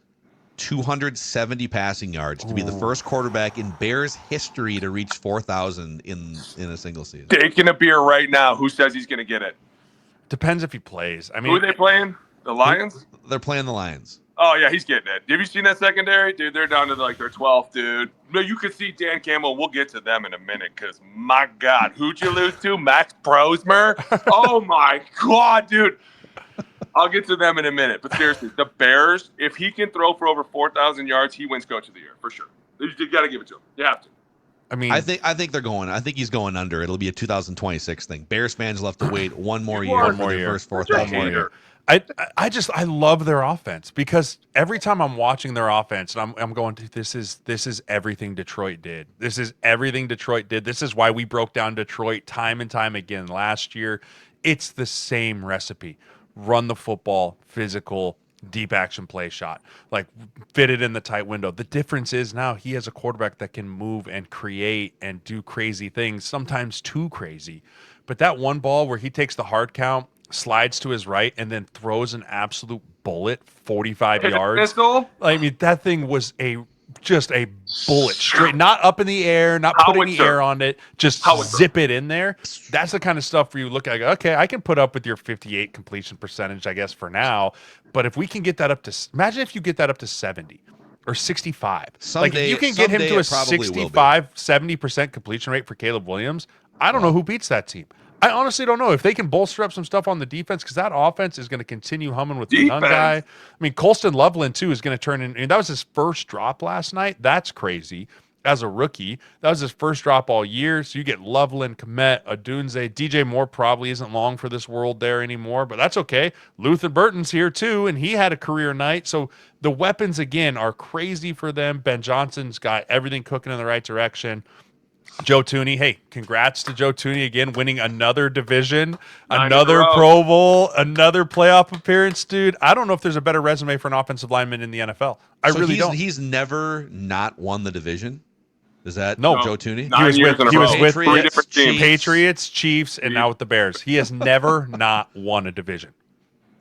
270 passing yards to be the first quarterback in Bears history to reach 4,000 in a single season. Taking a beer right now. Who says he's going to get it? Depends if he plays. I mean, who are they playing? The Lions? They're playing the Lions. Oh, yeah, he's getting it. Have you seen that secondary? Dude, they're down to like their 12th, dude. No, you could see Dan Campbell. We'll get to them in a minute because, my God, who'd you lose to? Max Brosmer? Oh, my God, dude. I'll get to them in a minute. But seriously, the Bears, if he can throw for over 4,000 yards, he wins Coach of the Year for sure. You got to give it to him. You have to. I mean, I think they're going. I think he's going under. It'll be a 2026 thing. Bears fans will have to wait one more year One for more their year. first Such a 4,000 hater. yards. I love their offense because every time I'm watching their offense and I'm going, this is everything Detroit did. This is everything Detroit did. This is why we broke down Detroit time and time again last year. It's the same recipe. Run the football, physical, deep action play shot, like fit it in the tight window. The difference is now he has a quarterback that can move and create and do crazy things, sometimes too crazy. But that one ball where he takes the hard count, slides to his right, and then throws an absolute bullet 45 yards. Pistol? I mean, that thing was just a bullet straight, not up in the air, not putting the air on it, just zip it in there. That's the kind of stuff where you look at, okay, I can put up with your 58 completion percentage, I guess, for now. But if we can get that up to, imagine if you get that up to 70 or 65. Like, if you can get him to a 65, 70% completion rate for Caleb Williams, I don't know who beats that team. I honestly don't know if they can bolster up some stuff on the defense because that offense is going to continue humming with the young guy. I mean, Colston Loveland, too, is going to turn in. And that was his first drop last night. That's crazy. As a rookie, that was his first drop all year. So you get Loveland, Komet, Adunze. DJ Moore probably isn't long for this world there anymore, but that's okay. Luther Burton's here, too, and he had a career night. So the weapons, again, are crazy for them. Ben Johnson's got everything cooking in the right direction. Joe Thuney, hey, congrats to Joe Thuney again, winning another division, another Pro Bowl, another playoff appearance, dude. I don't know if there's a better resume for an offensive lineman in the NFL. I really don't. He's never not won the division. Is that no Joe Thuney? He was with three different teams. Patriots, Chiefs, and now with the Bears. He has never not won a division.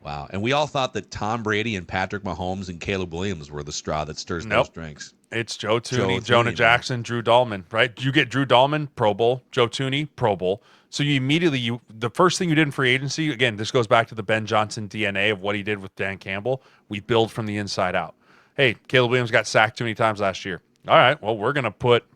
Wow. And we all thought that Tom Brady and Patrick Mahomes and Caleb Williams were the straw that stirs those drinks. It's Joe Thuney, Jonah Jackson, Drew Dahlman, right? You get Drew Dahlman, Pro Bowl, Joe Thuney, Pro Bowl. So you immediately, the first thing you did in free agency, again, this goes back to the Ben Johnson DNA of what he did with Dan Campbell. We build from the inside out. Hey, Caleb Williams got sacked too many times last year. All right, well, we're going to put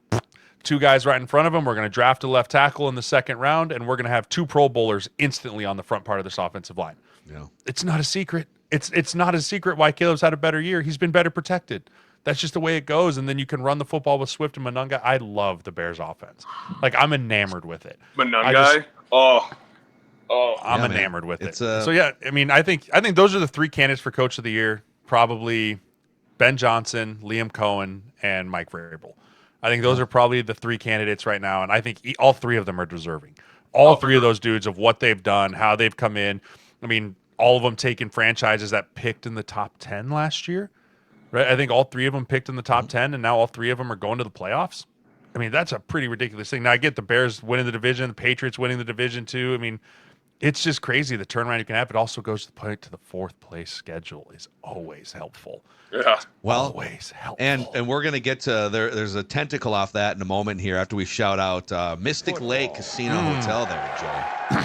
two guys right in front of him. We're going to draft a left tackle in the second round, and we're going to have two Pro Bowlers instantly on the front part of this offensive line. Yeah. It's not a secret. It's not a secret why Caleb's had a better year. He's been better protected. That's just the way it goes. And then you can run the football with Swift and Monunga. I love the Bears offense. Like, I'm enamored with it. Monunga? I'm enamored with it. So, yeah, I mean, I think those are the three candidates for Coach of the Year. Probably Ben Johnson, Liam Cohen, and Mike Vrabel. I think those are probably the three candidates right now. And I think all three of them are deserving. All three of those dudes of what they've done, how they've come in. I mean, all of them taking franchises that picked in the top 10 last year. Right, I think all three of them picked in the top 10, and now all three of them are going to the playoffs. I mean, that's a pretty ridiculous thing. Now, I get the Bears winning the division, the Patriots winning the division, too. I mean, it's just crazy the turnaround you can have. It also goes to the point to the fourth place schedule is always helpful. Yeah. Well, always helpful. And we're going to get to there's a tentacle off that in a moment here after we shout out Mystic Lake Casino Hotel there, Joe.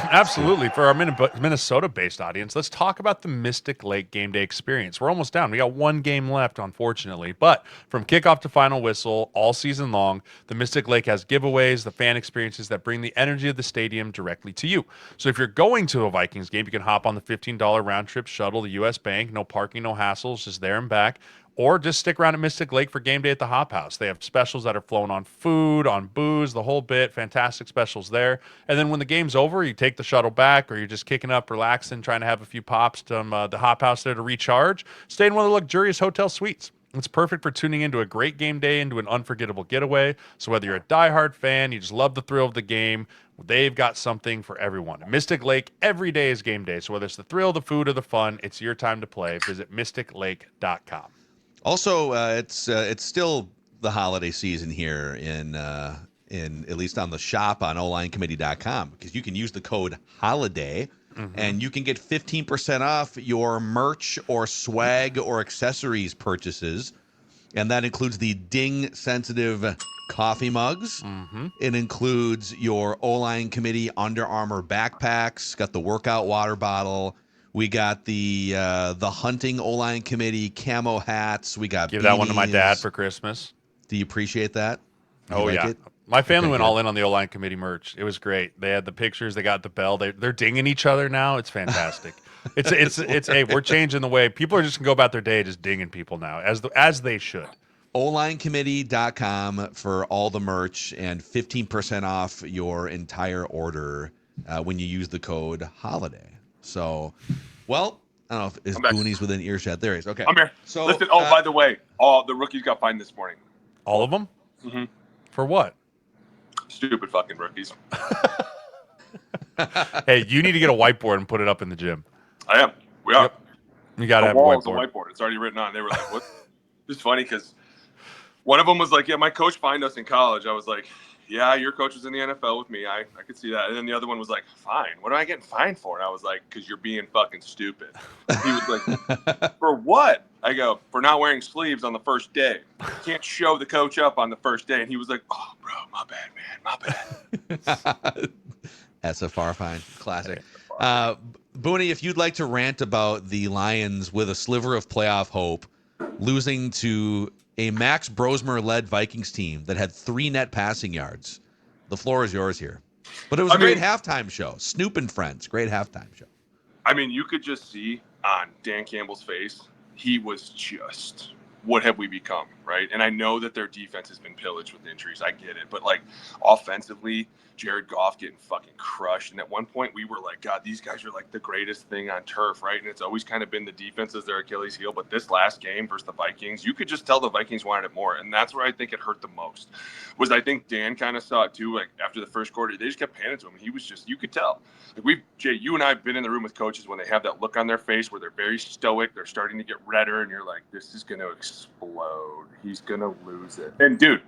Absolutely. For our Minnesota-based audience, let's talk about the Mystic Lake game day experience. We're almost down. We got one game left, unfortunately. But from kickoff to final whistle, all season long, the Mystic Lake has giveaways, the fan experiences that bring the energy of the stadium directly to you. So if you're going to a Vikings game, you can hop on the $15 round-trip shuttle to U.S. Bank. No parking, no hassles, just there and back. Or just stick around at Mystic Lake for game day at the Hop House. They have specials that are flown on food, on booze, the whole bit. Fantastic specials there. And then when the game's over, you take the shuttle back, or you're just kicking up, relaxing, trying to have a few pops to the Hop House there to recharge. Stay in one of the luxurious hotel suites. It's perfect for tuning into a great game day, into an unforgettable getaway. So whether you're a diehard fan, you just love the thrill of the game, they've got something for everyone. At Mystic Lake, every day is game day. So whether it's the thrill, the food, or the fun, it's your time to play. Visit mysticlake.com. Also, it's still the holiday season here in at least on the shop on onlinecommittee.com, because you can use the code HOLIDAY and you can get 15% off your merch or swag or accessories purchases. And that includes the ding sensitive coffee mugs. It includes your O-line committee Under Armour backpacks, got the workout water bottle. We got the hunting O-line committee camo hats. We got Give that one to my beanies. dad for Christmas. Do you appreciate that? You Oh, like yeah. it? My family Okay, went good. all in on the O-line committee merch. It was great. They had the pictures. They got the bell. They're dinging each other now. It's fantastic. It's hey, we're changing the way people are just gonna go about their day just dinging people now, as they should. OlineCommittee.com for all the merch and 15% off your entire order when you use the code HOLIDAY. So, well, I don't know if is I'm back. Booney's within earshot. There he is. Okay. I'm here. So, Listen, by the way, all the rookies got fined this morning. All of them? Mm-hmm. For what? Stupid fucking rookies. Hey, you need to get a whiteboard and put it up in the gym. I am. We are. Yep. You got to The have a wall is a whiteboard. whiteboard. It's already written on. They were like, what? It's funny because one of them was like, yeah, my coach fined us in college. I was like, yeah, your coach was in the NFL with me. I could see that. And then the other one was like, fine. What am I getting fined for? And I was like, because you're being fucking stupid. He was like, for what? I go, for not wearing sleeves on the first day. You can't show the coach up on the first day. And he was like, oh, bro, my bad, man. My bad. SFR fine. Classic. Booney, if you'd like to rant about the Lions with a sliver of playoff hope, losing to a Maxx Brosmer-led Vikings team that had 3 net passing yards, the floor is yours here. But it was a great halftime show. Snoop and Friends, great halftime show. I mean, you could just see on Dan Campbell's face, he was just, what have we become, right? And I know that their defense has been pillaged with injuries. I get it. But, like, offensively, Jared Goff getting fucking crushed. And at one point, we were like, God, these guys are, like, the greatest thing on turf, right? And it's always kind of been the defense as their Achilles heel. But this last game versus the Vikings, you could just tell the Vikings wanted it more. And that's where I think it hurt the most. Was I think Dan kind of saw it, too. Like, after the first quarter, they just kept handing it to him. He was just, you could tell. Like, Jay, you and I have been in the room with coaches when they have that look on their face where they're very stoic. They're starting to get redder. And you're like, this is going to explode. He's going to lose it. And, dude,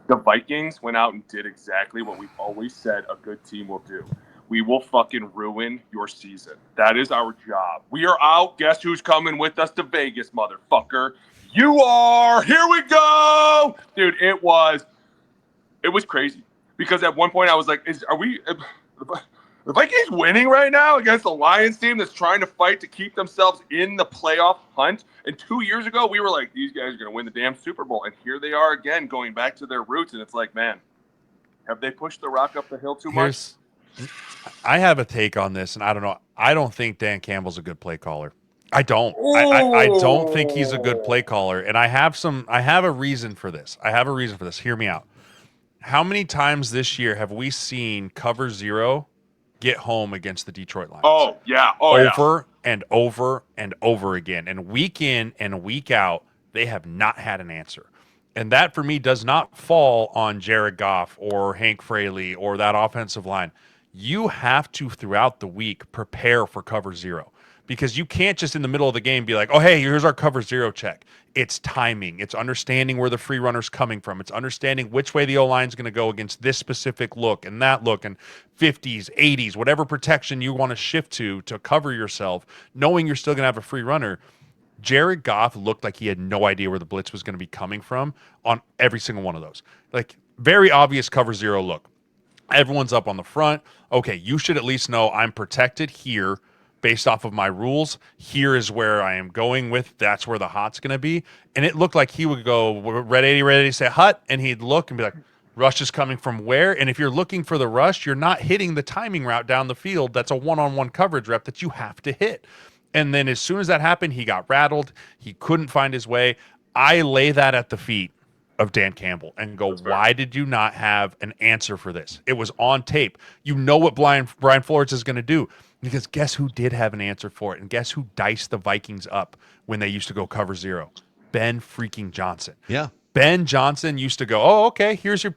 the Vikings went out and did exactly what we've always said a good team will do. We will fucking ruin your season. That is our job. We are out. Guess who's coming with us to Vegas, motherfucker? You are. Here we go. Dude, it was crazy. Because at one point I was like, are we the Vikings winning right now against the Lions team that's trying to fight to keep themselves in the playoff hunt? And 2 years ago, we were like, these guys are going to win the damn Super Bowl. And here they are again, going back to their roots. And it's like, man, have they pushed the rock up the hill too much? I have a take on this, and I don't know. I don't think Dan Campbell's a good play caller. I don't. I don't think he's a good play caller. And I have a reason for this. Hear me out. How many times this year have we seen cover 0 get home against the Detroit Lions? Oh, yeah. Over and over and over again. And week in and week out, they have not had an answer. And that, for me, does not fall on Jared Goff or Hank Fraley or that offensive line. You have to, throughout the week, prepare for cover 0. Because you can't just in the middle of the game be like, oh, hey, here's our cover 0 check. It's timing. It's understanding where the free runner's coming from. It's understanding which way the O-line's going to go against this specific look and that look and 50s, 80s, whatever protection you want to shift to cover yourself, knowing you're still going to have a free runner. Jared Goff looked like he had no idea where the blitz was going to be coming from on every single one of those. Like, very obvious cover 0 look. Everyone's up on the front. Okay, you should at least know I'm protected here based off of my rules. Here is where I am going with. That's where the hot's going to be. And it looked like he would go, ready, say hut, and he'd look and be like, rush is coming from where? And if you're looking for the rush, you're not hitting the timing route down the field. That's a one-on-one coverage rep that you have to hit. And then as soon as that happened, he got rattled. He couldn't find his way. I lay that at the feet of Dan Campbell and go, why did you not have an answer for this? It was on tape. You know what Brian Flores is going to do. Because guess who did have an answer for it? And guess who diced the Vikings up when they used to go cover 0? Ben freaking Johnson. Yeah. Ben Johnson used to go, oh, okay, here's your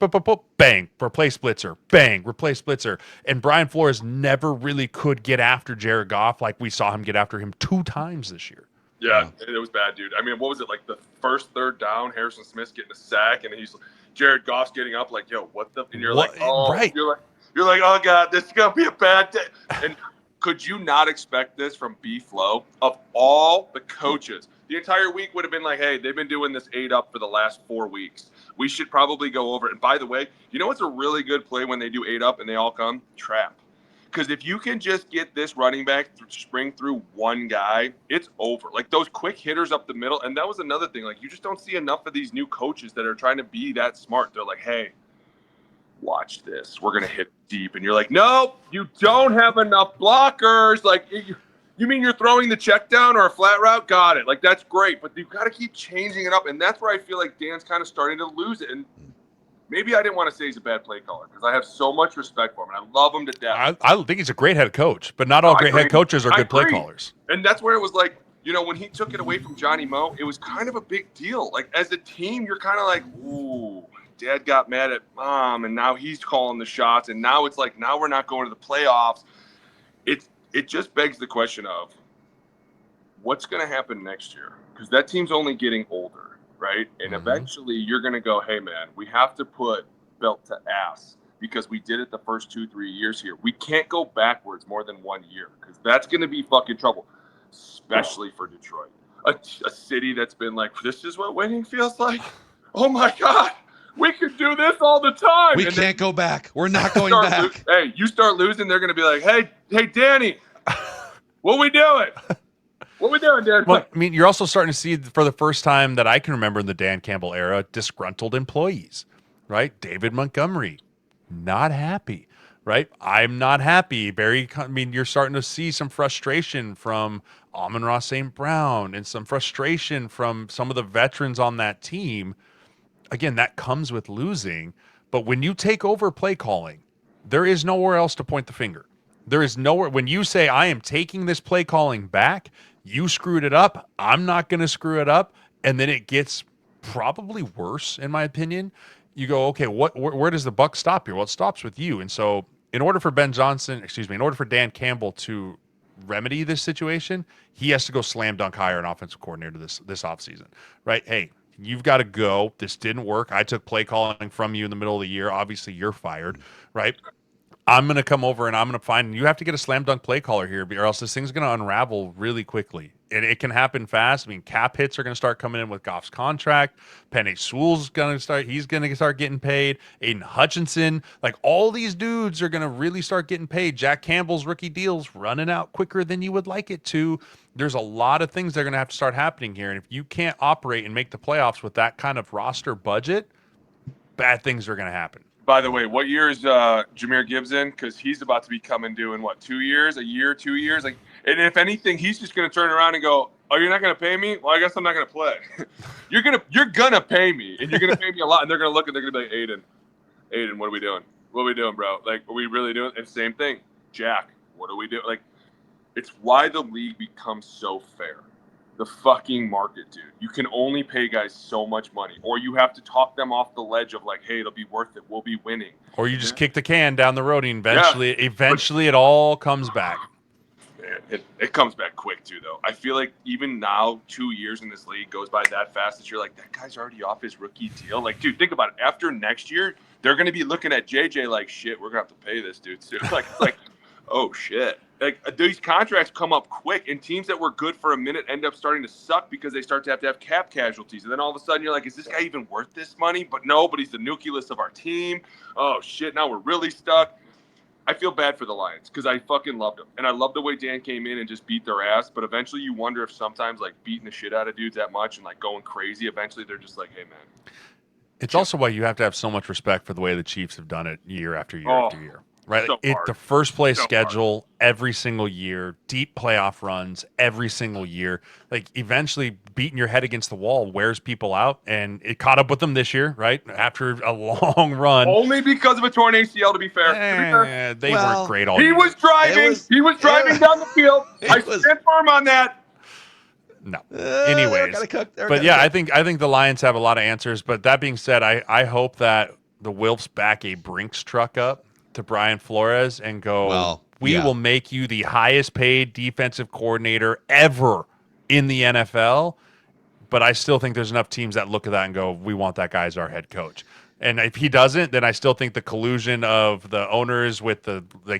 bang, replace blitzer, bang, replace blitzer. And Brian Flores never really could get after Jared Goff like we saw him get after him 2 times this year. Yeah, it was bad, dude. I mean, what was it, like the first third down, Harrison Smith's getting a sack, and Jared Goff's getting up like, yo, what the? And you're like, oh, right. You're like, oh, God, this is going to be a bad day. And could you not expect this from B-Flow? Of all the coaches, the entire week would have been like, hey, they've been doing this 8-up for the last 4 weeks. We should probably go over it. And by the way, you know what's a really good play when they do 8-up and they all come? Trap. Because if you can just get this running back spring through one guy, it's over. Like those quick hitters up the middle. And that was another thing. Like you just don't see enough of these new coaches that are trying to be that smart. They're like, hey, watch this. We're going to hit deep. And you're like, no, you don't have enough blockers. Like, you mean you're throwing the check down or a flat route? Got it. Like, that's great. But you've got to keep changing it up. And that's where I feel like Dan's kind of starting to lose it. And maybe I didn't want to say he's a bad play caller because I have so much respect for him. And I love him to death. I think he's a great head coach, but not all great head coaches are good play callers. And that's where it was like, you know, when he took it away from Johnny Moe, it was kind of a big deal. Like, as a team, you're kind of like, ooh, Dad got mad at Mom, and now he's calling the shots. And now it's like, now we're not going to the playoffs. It just begs the question of what's going to happen next year? Because that team's only getting older, right? And eventually you're going to go, hey, man, we have to put belt to ass because we did it the first 2-3 years here. We can't go backwards more than 1 year because that's going to be fucking trouble, especially for Detroit, a city that's been like, this is what winning feels like? Oh, my God. We could do this all the time. We can't go back. We're not going back. Hey, you start losing, they're going to be like, hey, Danny, what we doing? What we doing, Dan? Well, I mean, you're also starting to see for the first time that I can remember in the Dan Campbell era, disgruntled employees, right? David Montgomery, not happy, right? I'm not happy. You're starting to see some frustration from Amon-Ra St. Brown and some frustration from some of the veterans on that team. Again, that comes with losing. But when you take over play calling, there is nowhere else to point the finger. There is nowhere. When you say, I am taking this play calling back, you screwed it up. I'm not going to screw it up. And then it gets probably worse, in my opinion. You go, okay, where does the buck stop here? Well, it stops with you. And so in order for in order for Dan Campbell to remedy this situation, he has to go slam dunk hire an offensive coordinator this offseason, right? Hey, you've got to go. This didn't work. I took play calling from you in the middle of the year. Obviously, you're fired, right? I'm going to come over and I'm going to find you have to get a slam dunk play caller here, or else this thing's going to unravel really quickly. And it can happen fast. I mean, cap hits are going to start coming in with Goff's contract. Penei Sewell's going to start. He's going to start getting paid. Aiden Hutchinson, like all these dudes are going to really start getting paid. Jack Campbell's rookie deal's running out quicker than you would like it to. There's a lot of things that are going to have to start happening here. And if you can't operate and make the playoffs with that kind of roster budget, bad things are going to happen. By the way, what year is Jahmyr Gibbs in? Because he's about to be coming due in, 2 years? A year, 2 years? Like, and if anything, he's just going to turn around and go, oh, you're not going to pay me? Well, I guess I'm not going to play. You're gonna pay me, and you're going to pay me a lot. And they're going to look and they're going to be like, Aiden, what are we doing? What are we doing, bro? Like, are we really doing? And same thing, Jack, what are we doing? Like, it's why the league becomes so fair. The fucking market, dude. You can only pay guys so much money, or you have to talk them off the ledge of like, hey, it'll be worth it. We'll be winning. Or you just kick the can down the road, and eventually it all comes back. Man, it comes back quick too, though. I feel like even now, 2 years in this league goes by that fast that you're like, that guy's already off his rookie deal. Like, dude, think about it. After next year, they're going to be looking at JJ like, shit, we're going to have to pay this dude soon. Like, oh shit. Like, these contracts come up quick, and teams that were good for a minute end up starting to suck because they start to have cap casualties. And then all of a sudden you're like, is this guy even worth this money? But no, but he's the nucleus of our team. Oh, shit, now we're really stuck. I feel bad for the Lions because I fucking loved them. And I love the way Dan came in and just beat their ass. But eventually you wonder if sometimes, like, beating the shit out of dudes that much and, like, going crazy, eventually they're just like, hey, man. It's also why you have to have so much respect for the way the Chiefs have done it year after year after year. Right, so the first place schedule every single year, deep playoff runs every single year. Like eventually, beating your head against the wall wears people out, and it caught up with them this year. Right after a long run, only because of a torn ACL. To be fair, they weren't great all year. He was driving down the field. I stand firm on that. No. Anyways, but yeah, I think the Lions have a lot of answers. But that being said, I hope that the Wilfs back a Brinks truck up to Brian Flores and go, we will make you the highest paid defensive coordinator ever in the NFL. But I still think there's enough teams that look at that and go, we want that guy as our head coach. And if he doesn't, then I still think the collusion of the owners with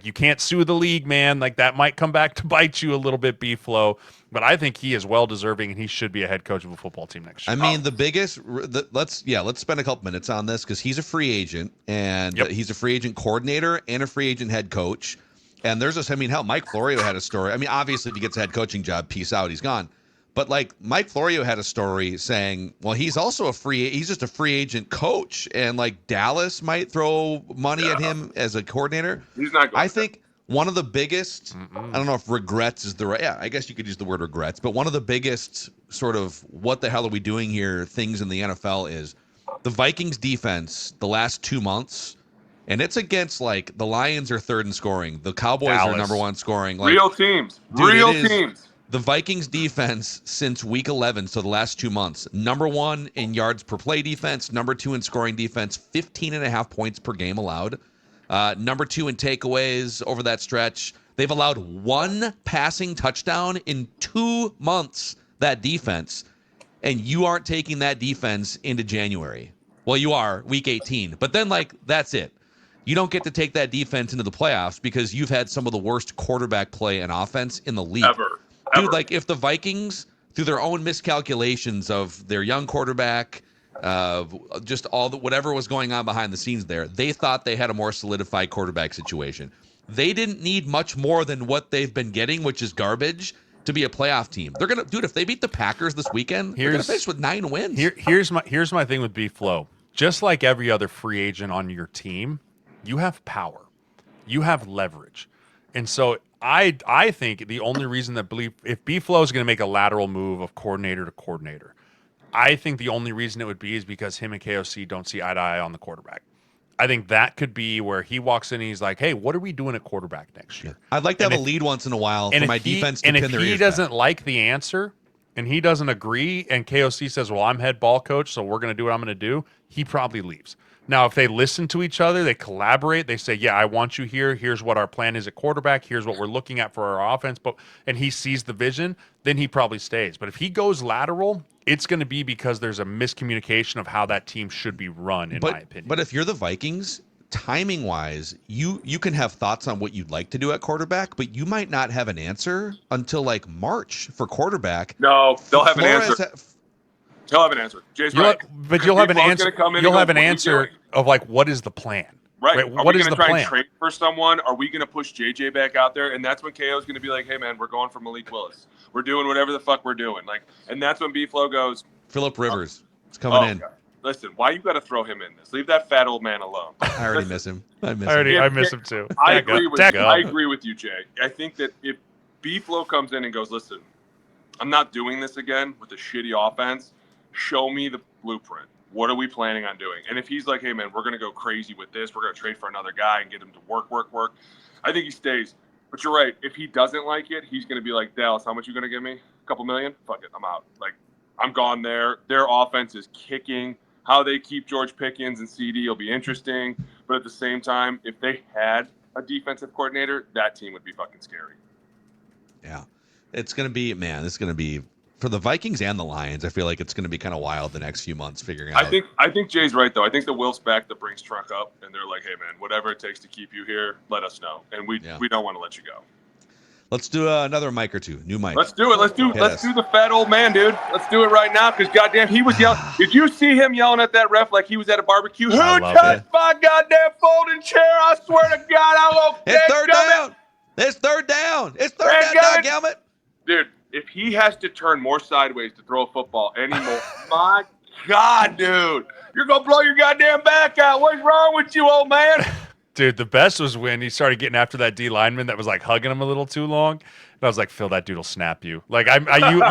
you can't sue the league, man. Like that might come back to bite you a little bit, B-Flow. But I think he is well deserving, and he should be a head coach of a football team next year. I mean, let's spend a couple minutes on this because he's a free agent, and he's a free agent coordinator and a free agent head coach. And there's this, I mean, hell, Mike Florio had a story. I mean, obviously, if he gets a head coaching job, peace out, he's gone. But like Mike Florio had a story saying, well, he's also he's just a free agent coach. And like Dallas might throw money at him as a coordinator. He's not going I think one of the biggest, I don't know if regrets is the right, yeah, I guess you could use the word regrets, but one of the biggest sort of what the hell are we doing here things in the NFL is the Vikings defense the last 2 months. And it's against, like, the Lions are third in scoring. The Cowboys are number one scoring. Like, real teams. Dude, real teams. The Vikings defense since week 11, so the last 2 months, number one in yards per play defense, number two in scoring defense, 15.5 points per game allowed. Number two in takeaways over that stretch. They've allowed one passing touchdown in 2 months, that defense. And you aren't taking that defense into January. Well, you are, week 18. But then, like, that's it. You don't get to take that defense into the playoffs because you've had some of the worst quarterback play and offense in the league. Ever. Dude, like if the Vikings, through their own miscalculations of their young quarterback, just whatever was going on behind the scenes there, they thought they had a more solidified quarterback situation. They didn't need much more than what they've been getting, which is garbage, to be a playoff team. They're gonna, dude. If they beat the Packers this weekend, they're gonna finish with 9 wins. Here's my thing with B-Flow. Just like every other free agent on your team, you have power, you have leverage, and so I think the only reason that if B-Flow is going to make a lateral move of coordinator to coordinator, I think the only reason it would be is because him and KOC don't see eye to eye on the quarterback. I think that could be where he walks in and he's like, hey, what are we doing at quarterback next year? I'd like to have a lead once in a while for my defense to pin their ears back. And if he doesn't like the answer and he doesn't agree and KOC says, well, I'm head ball coach, so we're going to do what I'm going to do, he probably leaves. Now, if they listen to each other, they collaborate, they say, yeah, I want you here. Here's what our plan is at quarterback. Here's what we're looking at for our offense. And he sees the vision, then he probably stays. But if he goes lateral, it's going to be because there's a miscommunication of how that team should be run, in my opinion. But if you're the Vikings, timing-wise, you can have thoughts on what you'd like to do at quarterback, but you might not have an answer until, like, March for quarterback. No, they'll have an answer. He'll have an answer. Jay's right. But you'll have an answer. You'll have an answer of, like, what is the plan? Right. What is the plan? Are we going to try and trade for someone? Are we going to push JJ back out there? And that's when KO is going to be like, hey, man, we're going for Malik Willis. We're doing whatever the fuck we're doing. Like, and that's when B-Flow goes. Phillip Rivers is coming in. God. Listen, why you got to throw him in this? Leave that fat old man alone. I already miss him. I miss him too. I agree with you, Jay. I think that if B-Flow comes in and goes, listen, I'm not doing this again with a shitty offense. Show me the blueprint. What are we planning on doing? And if he's like, hey, man, we're going to go crazy with this. We're going to trade for another guy and get him to work. I think he stays. But you're right. If he doesn't like it, he's going to be like, Dallas, how much you going to give me? A couple million? Fuck it. I'm out. Like, I'm gone there. Their offense is kicking. How they keep George Pickens and CD will be interesting. But at the same time, if they had a defensive coordinator, that team would be fucking scary. Yeah. It's going to be, man, it's going to be, for the Vikings and the Lions, I feel like it's going to be kind of wild the next few months figuring out. I think Jay's right, though. I think the Will's back the Brinks truck up, and they're like, hey, man, whatever it takes to keep you here, let us know. And we don't want to let you go. Let's do another mic or two. New mic. Let's do it. Let's do the fat old man, dude. Let's do it right now because, goddamn, he was yelling. Did you see him yelling at that ref like he was at a barbecue? Who touched my goddamn folding chair? I swear to God, I'm okay. It's third down. It's third down. It's third down, Galmet. Dude, if he has to turn more sideways to throw a football anymore, my God, dude, you're going to blow your goddamn back out. What's wrong with you, old man? Dude, the best was when he started getting after that D lineman that was like hugging him a little too long. And I was like, Phil, that dude will snap you. Like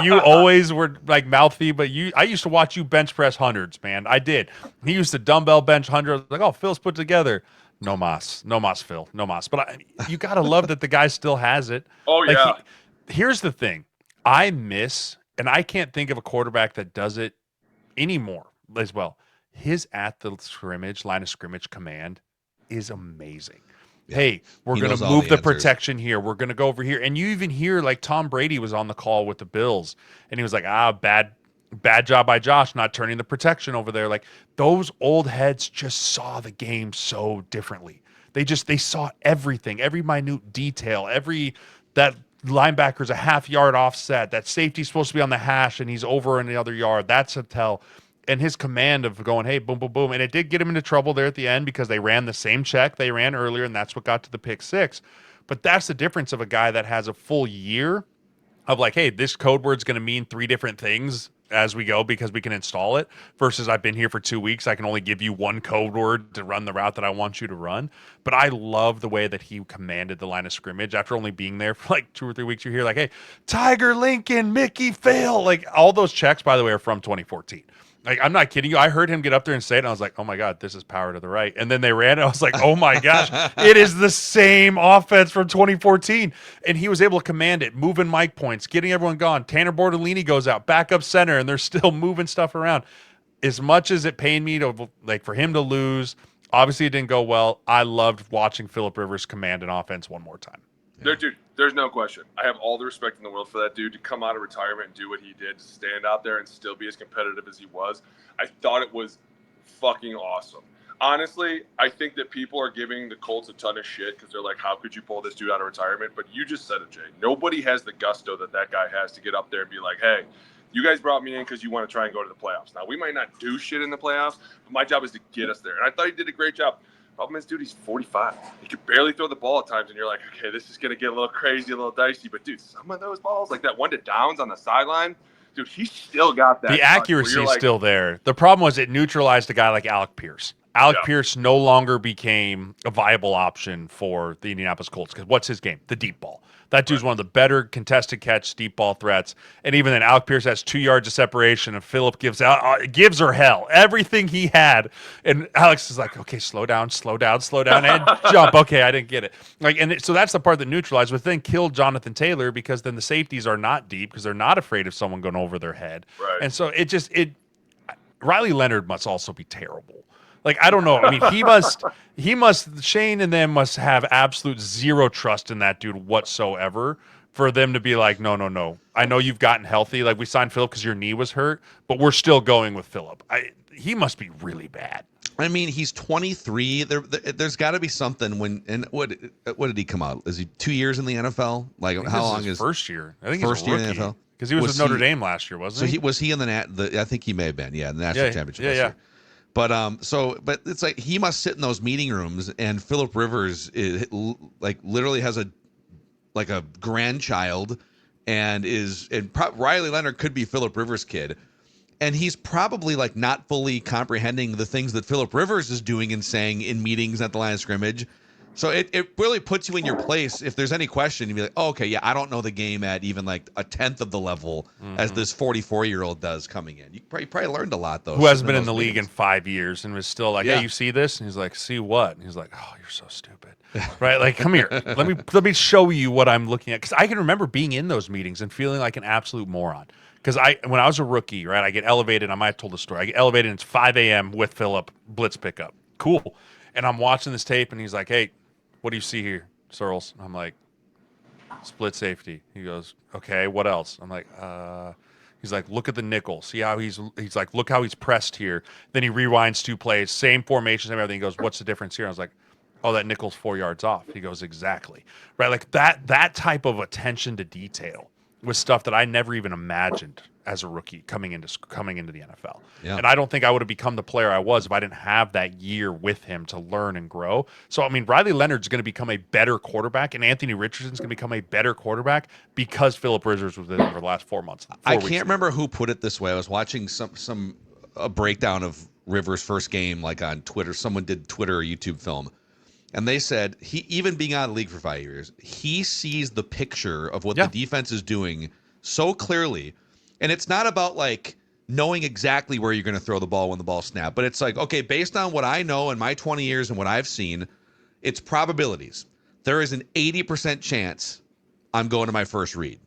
you always were like mouthy, but I used to watch you bench press hundreds, man. I did. He used to dumbbell bench hundreds. Like, oh, Phil's put together. No mas, Phil, no mas. But you gotta love that the guy still has it. Oh yeah. Here's the thing, I miss, and I can't think of a quarterback that does it anymore as well. His at the scrimmage, line of scrimmage command is amazing. Yeah. Hey, we're going to move the protection here. We're going to go over here. And you even hear like Tom Brady was on the call with the Bills and he was like, bad job by Josh not turning the protection over there. Like those old heads just saw the game so differently. They saw everything, every minute detail, that linebacker's a half yard offset, that safety's supposed to be on the hash and he's over in the other yard. That's a tell. And his command of going, hey, boom, boom, boom. And it did get him into trouble there at the end because they ran the same check they ran earlier, and that's what got to the pick six. But that's the difference of a guy that has a full year of like, hey, this code word's going to mean 3 different things as we go because we can install it, versus I've been here for 2 weeks. I can only give you one code word to run the route that I want you to run. But I love the way that he commanded the line of scrimmage after only being there for like 2 or 3 weeks. You hear like, hey, Tiger Lincoln, Mickey Phil, like all those checks, by the way, are from 2014. Like, I'm not kidding you. I heard him get up there and say it, and I was like, oh my God, this is power to the right. And then they ran it. I was like, oh my gosh, it is the same offense from 2014. And he was able to command it, moving mic points, getting everyone gone. Tanner Bortolini goes out, back up center, and they're still moving stuff around. As much as it pained me to, like, for him to lose, obviously it didn't go well. I loved watching Phillip Rivers command an offense one more time. Dude, there's no question. I have all the respect in the world for that dude to come out of retirement and do what he did, to stand out there and still be as competitive as he was. I thought it was fucking awesome. Honestly, I think that people are giving the Colts a ton of shit because they're like, how could you pull this dude out of retirement? But you just said it, Jay. Nobody has the gusto that guy has to get up there and be like, hey, you guys brought me in because you want to try and go to the playoffs. Now, we might not do shit in the playoffs, but my job is to get us there. And I thought he did a great job. Problem is, dude, he's 45. He can barely throw the ball at times, and you're like, okay, this is going to get a little crazy, a little dicey. But, dude, some of those balls, like that one to Downs on the sideline, dude, he's still got that. The accuracy is still there. The problem was it neutralized a guy like Alec Pierce. Alec Pierce no longer became a viable option for the Indianapolis Colts because what's his game? The deep ball. That dude's one of the better contested catch deep ball threats. And even then, Alec Pierce has 2 yards of separation, and Phillip gives her hell. Everything he had. And Alex is like, okay, slow down, and jump. Okay, I didn't get it. So that's the part that neutralized, but then killed Jonathan Taylor because then the safeties are not deep because they're not afraid of someone going over their head. Right. And so Riley Leonard must also be terrible. Like, I don't know. I mean, Shane and them must have absolute zero trust in that dude whatsoever for them to be like, no. I know you've gotten healthy. Like, we signed Phillip because your knee was hurt, but we're still going with Phillip. He must be really bad. I mean, he's 23. There's got to be something what did he come out? Is he 2 years in the NFL? Like, how long is first year? I think first he's a year in rookie. the NFL? Because he was with Notre Dame last year, wasn't he? So was he in the I think he may have been, the national championship last year. But but it's like he must sit in those meeting rooms, and Phillip Rivers literally has a grandchild, and Riley Leonard could be Phillip Rivers' kid, and he's probably like not fully comprehending the things that Phillip Rivers is doing and saying in meetings at the line of scrimmage. So it really puts you in your place. If there's any question, you'd be like, oh, okay, yeah, I don't know the game at even like a tenth of the level as this 44-year-old does coming in. You probably learned a lot, though. Who hasn't been in the league in 5 years and was still like, hey, you see this? And he's like, see what? And he's like, oh, you're so stupid. Right? Like, come here. Let me show you what I'm looking at. Because I can remember being in those meetings and feeling like an absolute moron. Because when I was a rookie, right, I get elevated. I might have told the story. I get elevated, and it's 5 a.m. with Phillip, blitz pickup. Cool. And I'm watching this tape, and he's like, hey, what do you see here, Sirles? I'm like, split safety. He goes, okay, what else? I'm like, he's like, look at the nickel. See how he's like, look how he's pressed here. Then he rewinds 2 plays, same formation, same everything. He goes, what's the difference here? I was like, oh, that nickel's 4 yards off. He goes, exactly. Right, like that type of attention to detail was stuff that I never even imagined as a rookie coming into the NFL. Yeah. And I don't think I would have become the player I was if I didn't have that year with him to learn and grow. So, I mean, Riley Leonard's going to become a better quarterback, and Anthony Richardson's going to become a better quarterback because Phillip Rivers was with him for the last 4 months. I can't remember who put it this way. I was watching a breakdown of Rivers' first game, like on Twitter. Someone did Twitter or YouTube film. And they said, he even being out of the league for 5 years, he sees the picture of what the defense is doing so clearly. And it's not about like knowing exactly where you're going to throw the ball when the ball snaps, but it's like, okay, based on what I know in my 20 years and what I've seen, it's probabilities. There is an 80% chance I'm going to my first read,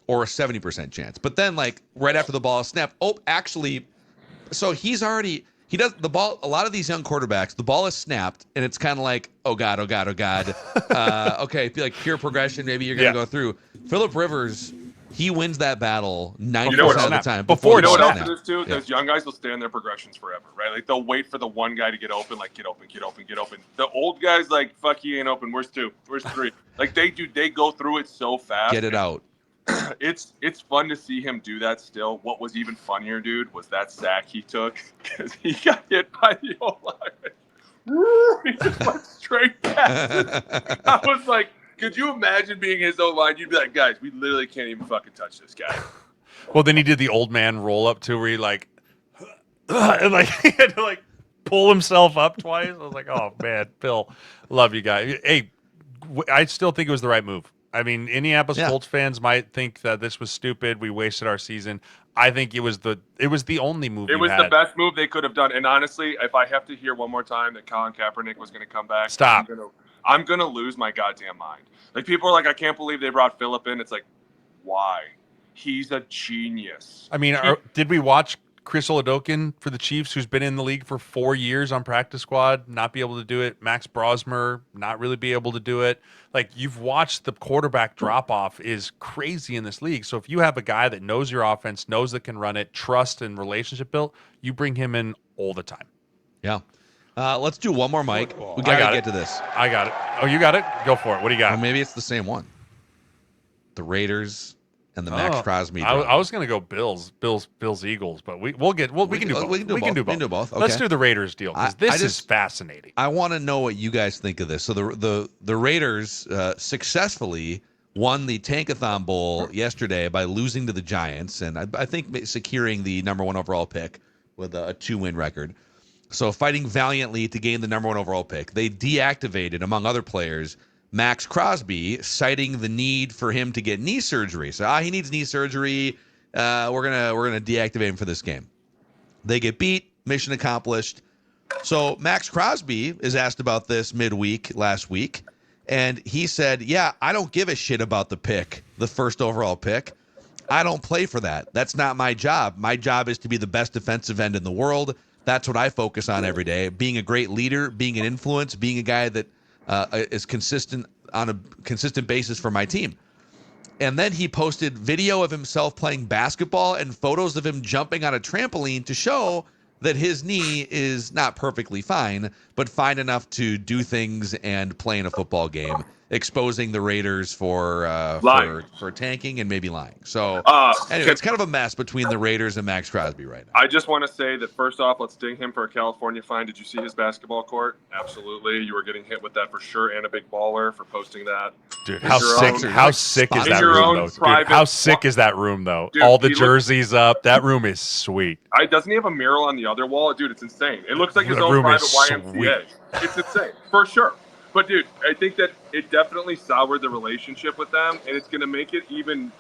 or a 70% chance. But then, like, right after the ball is snapped, so he does the ball. A lot of these young quarterbacks, the ball is snapped, and it's kind of like, oh God. Okay, like pure progression. Maybe you're going to go through. Phillip Rivers, he wins that battle 90% of the time. Before you know what else it is too? Those young guys will stay in their progressions forever, right? Like they'll wait for the one guy to get open, like get open. The old guys, like, fuck, he ain't open. Where's 2? Where's 3? Like they go through it so fast. Get it out. It's fun to see him do that still. What was even funnier, dude, was that sack he took because he got hit by the O-line. He just went straight past it. I was like, Could you imagine being his O-line? You'd be like, guys, we literally can't even fucking touch this guy. Well, then he did the old man roll up too, where he like, and like he had to like pull himself up twice. I was like, oh man, Bill, love you guys. Hey, I still think it was the right move. I mean, Indianapolis Colts fans might think that this was stupid. We wasted our season. I think it was the only move. It was the best move they could have done. And honestly, if I have to hear one more time that Colin Kaepernick was going to come back, stop. I'm gonna lose my goddamn mind. Like, people are like, I can't believe they brought Phillip in. It's like, why? He's a genius. I mean, did we watch Chris Oladokun for the Chiefs, who's been in the league for 4 years on practice squad, not be able to do it? Max Brosmer, not really be able to do it. Like, you've watched the quarterback drop-off is crazy in this league. So if you have a guy that knows your offense, knows that can run it, trust and relationship built, you bring him in all the time. Yeah. Let's do one more, Mike. We got to get to this. I got it. Oh, you got it? Go for it. What do you got? Or maybe it's the same one. The Raiders and the Maxx Crosby. I was going to go Bills, Eagles, but we can do both. We can do both. Okay. Let's do the Raiders deal, because this is fascinating. I want to know what you guys think of this. So the Raiders successfully won the Tankathon Bowl yesterday by losing to the Giants, and I think securing the number 1 overall pick with a 2-win record. So fighting valiantly to gain the number 1 overall pick. They deactivated, among other players, Maxx Crosby, citing the need for him to get knee surgery. So he needs knee surgery. We're gonna deactivate him for this game. They get beat. Mission accomplished. So Maxx Crosby is asked about this midweek last week, and he said, "Yeah, I don't give a shit about the pick, the 1st overall pick. I don't play for that. That's not my job. My job is to be the best defensive end in the world. That's what I focus on every day. Being a great leader, being an influence, being a guy that is consistent on a consistent basis for my team." And then he posted video of himself playing basketball and photos of him jumping on a trampoline to show that his knee is not perfectly fine, but fine enough to do things and play in a football game, exposing the Raiders for tanking and maybe lying. So anyway, it's kind of a mess between the Raiders and Maxx Crosby right now. I just want to say that, first off, let's ding him for a California fine. Did you see his basketball court? Absolutely. You were getting hit with that for sure, and a big baller for posting that. Dude, how sick is that room, though? Dude, how sick is that room, though? Dude, all the jerseys up. That room is sweet. Doesn't he have a mural on the other wall? Dude, it's insane. It looks like his own private YMCA. It's insane, for sure. But, dude, I think that it definitely soured the relationship with them, and it's going to make it even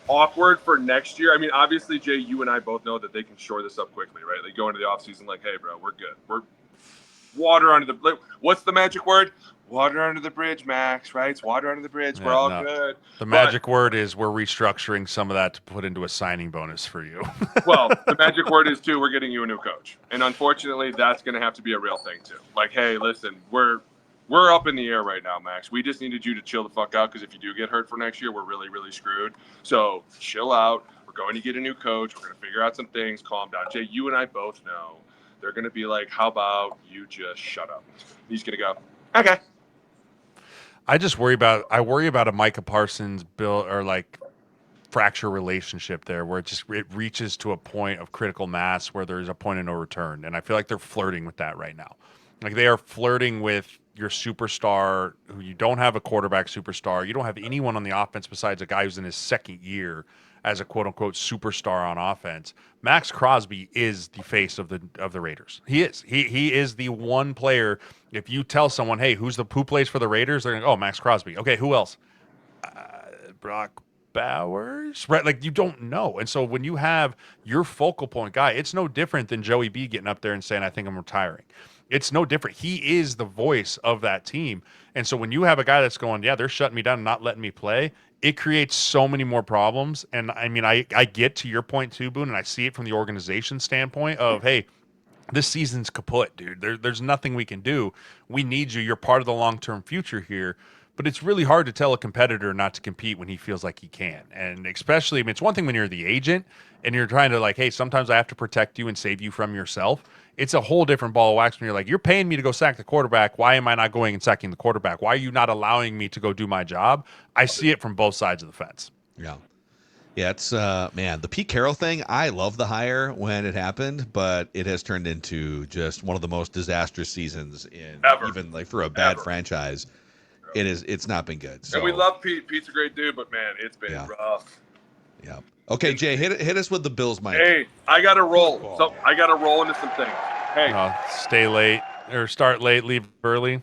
awkward for next year. I mean, obviously, Jay, you and I both know that they can shore this up quickly, right? They go into the offseason like, hey, bro, we're good. We're water under the – what's the magic word? Water under the bridge, Max, right? It's water under the bridge. We're all good. The magic word is we're restructuring some of that to put into a signing bonus for you. Well, the magic word is, too, we're getting you a new coach. And unfortunately, that's going to have to be a real thing, too. Like, hey, listen, we're up in the air right now, Max. We just needed you to chill the fuck out, because if you do get hurt for next year, we're really, really screwed. So chill out. We're going to get a new coach. We're going to figure out some things. Calm down. Jay, you and I both know they're going to be like, how about you just shut up? He's going to go, okay. I worry about a Micah Parsons bill or like fracture relationship there, where it reaches to a point of critical mass where there's a point of no return. And I feel like they're flirting with that right now. Like, they are flirting with your superstar, who you don't have a quarterback superstar. You don't have anyone on the offense besides a guy who's in his 2nd year as a quote unquote superstar on offense. Maxx Crosby is the face of the Raiders. He is. He is the one player. If you tell someone, hey, who plays for the Raiders? They're going to go, oh, Maxx Crosby. Okay, who else? Brock Bowers, right? Like, you don't know. And so when you have your focal point guy, it's no different than Joey B getting up there and saying, I think I'm retiring. It's no different. He is the voice of that team. And so when you have a guy that's going, yeah, they're shutting me down and not letting me play, it creates so many more problems. And I mean, I get to your point too, Boone, and I see it from the organization standpoint of, hey, this season's kaput, dude. There's nothing we can do. We need you. You're part of the long-term future here. But it's really hard to tell a competitor not to compete when he feels like he can. And especially, I mean, it's one thing when you're the agent and you're trying to like, hey, sometimes I have to protect you and save you from yourself. It's a whole different ball of wax when you're like, you're paying me to go sack the quarterback. Why am I not going and sacking the quarterback? Why are you not allowing me to go do my job? I see it from both sides of the fence. Yeah. Yeah, it's, man, the Pete Carroll thing, I love the hire when it happened, but it has turned into just one of the most disastrous seasons in ever. Even like for a bad franchise. ago. It is. It's not been good. So. And we love Pete. Pete's a great dude, but man, it's been rough. Yeah. Okay, Jay, hit us with the Bills, Mike. Hey, I got to roll. So I got to roll into some things. Hey. Stay late or start late, leave early.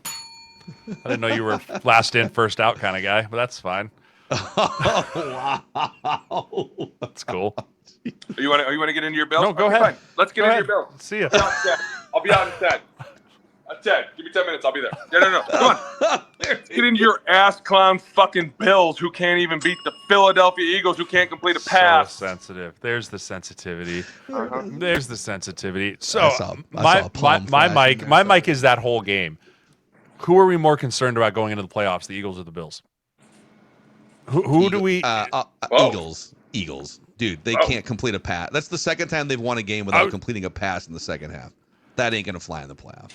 I didn't know you were last in, first out kind of guy, but that's fine. Oh, wow. That's cool. You want to get into your Bills? No, go ahead. Fine. Let's get into your Bills. See ya. I'll be out in 10. 10. Give me 10 minutes. I'll be there. No. Come on. Let's get into your ass clown fucking Bills who can't even beat the Philadelphia Eagles who can't complete a pass. So sensitive. There's the sensitivity. Uh-huh. There's the sensitivity. So my mic is that whole game. Who are we more concerned about going into the playoffs, the Eagles or the Bills? Who do we? Eagles. Dude, they can't complete a pass. That's the second time they've won a game without completing a pass in the second half. That ain't going to fly in the playoff.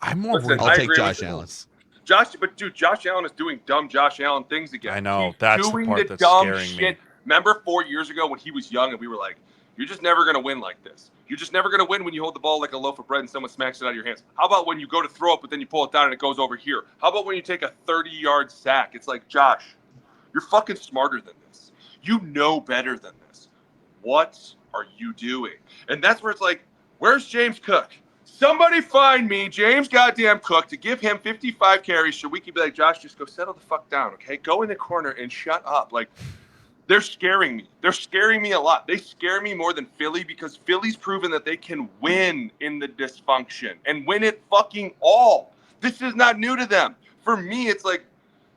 I'm more worried. I'll take Josh Allen. Josh Allen is doing dumb Josh Allen things again. I know. He's that's doing the part the that's dumb scaring shit. me. Remember 4 years ago when he was young and we were like, you're just never going to win like this. You're just never going to win when you hold the ball like a loaf of bread and someone smacks it out of your hands. How about when you go to throw it, but then you pull it down and it goes over here? How about when you take a 30-yard sack? It's like, Josh, you're fucking smarter than this. You know better than this. What are you doing? And that's where it's like, where's James Cook? Somebody find me James goddamn Cook to give him 55 carries so we can be like, Josh, just go settle the fuck down, okay? Go in the corner and shut up. Like, they're scaring me. They're scaring me a lot. They scare me more than Philly because Philly's proven that they can win in the dysfunction and win it fucking all. This is not new to them. For me, it's like,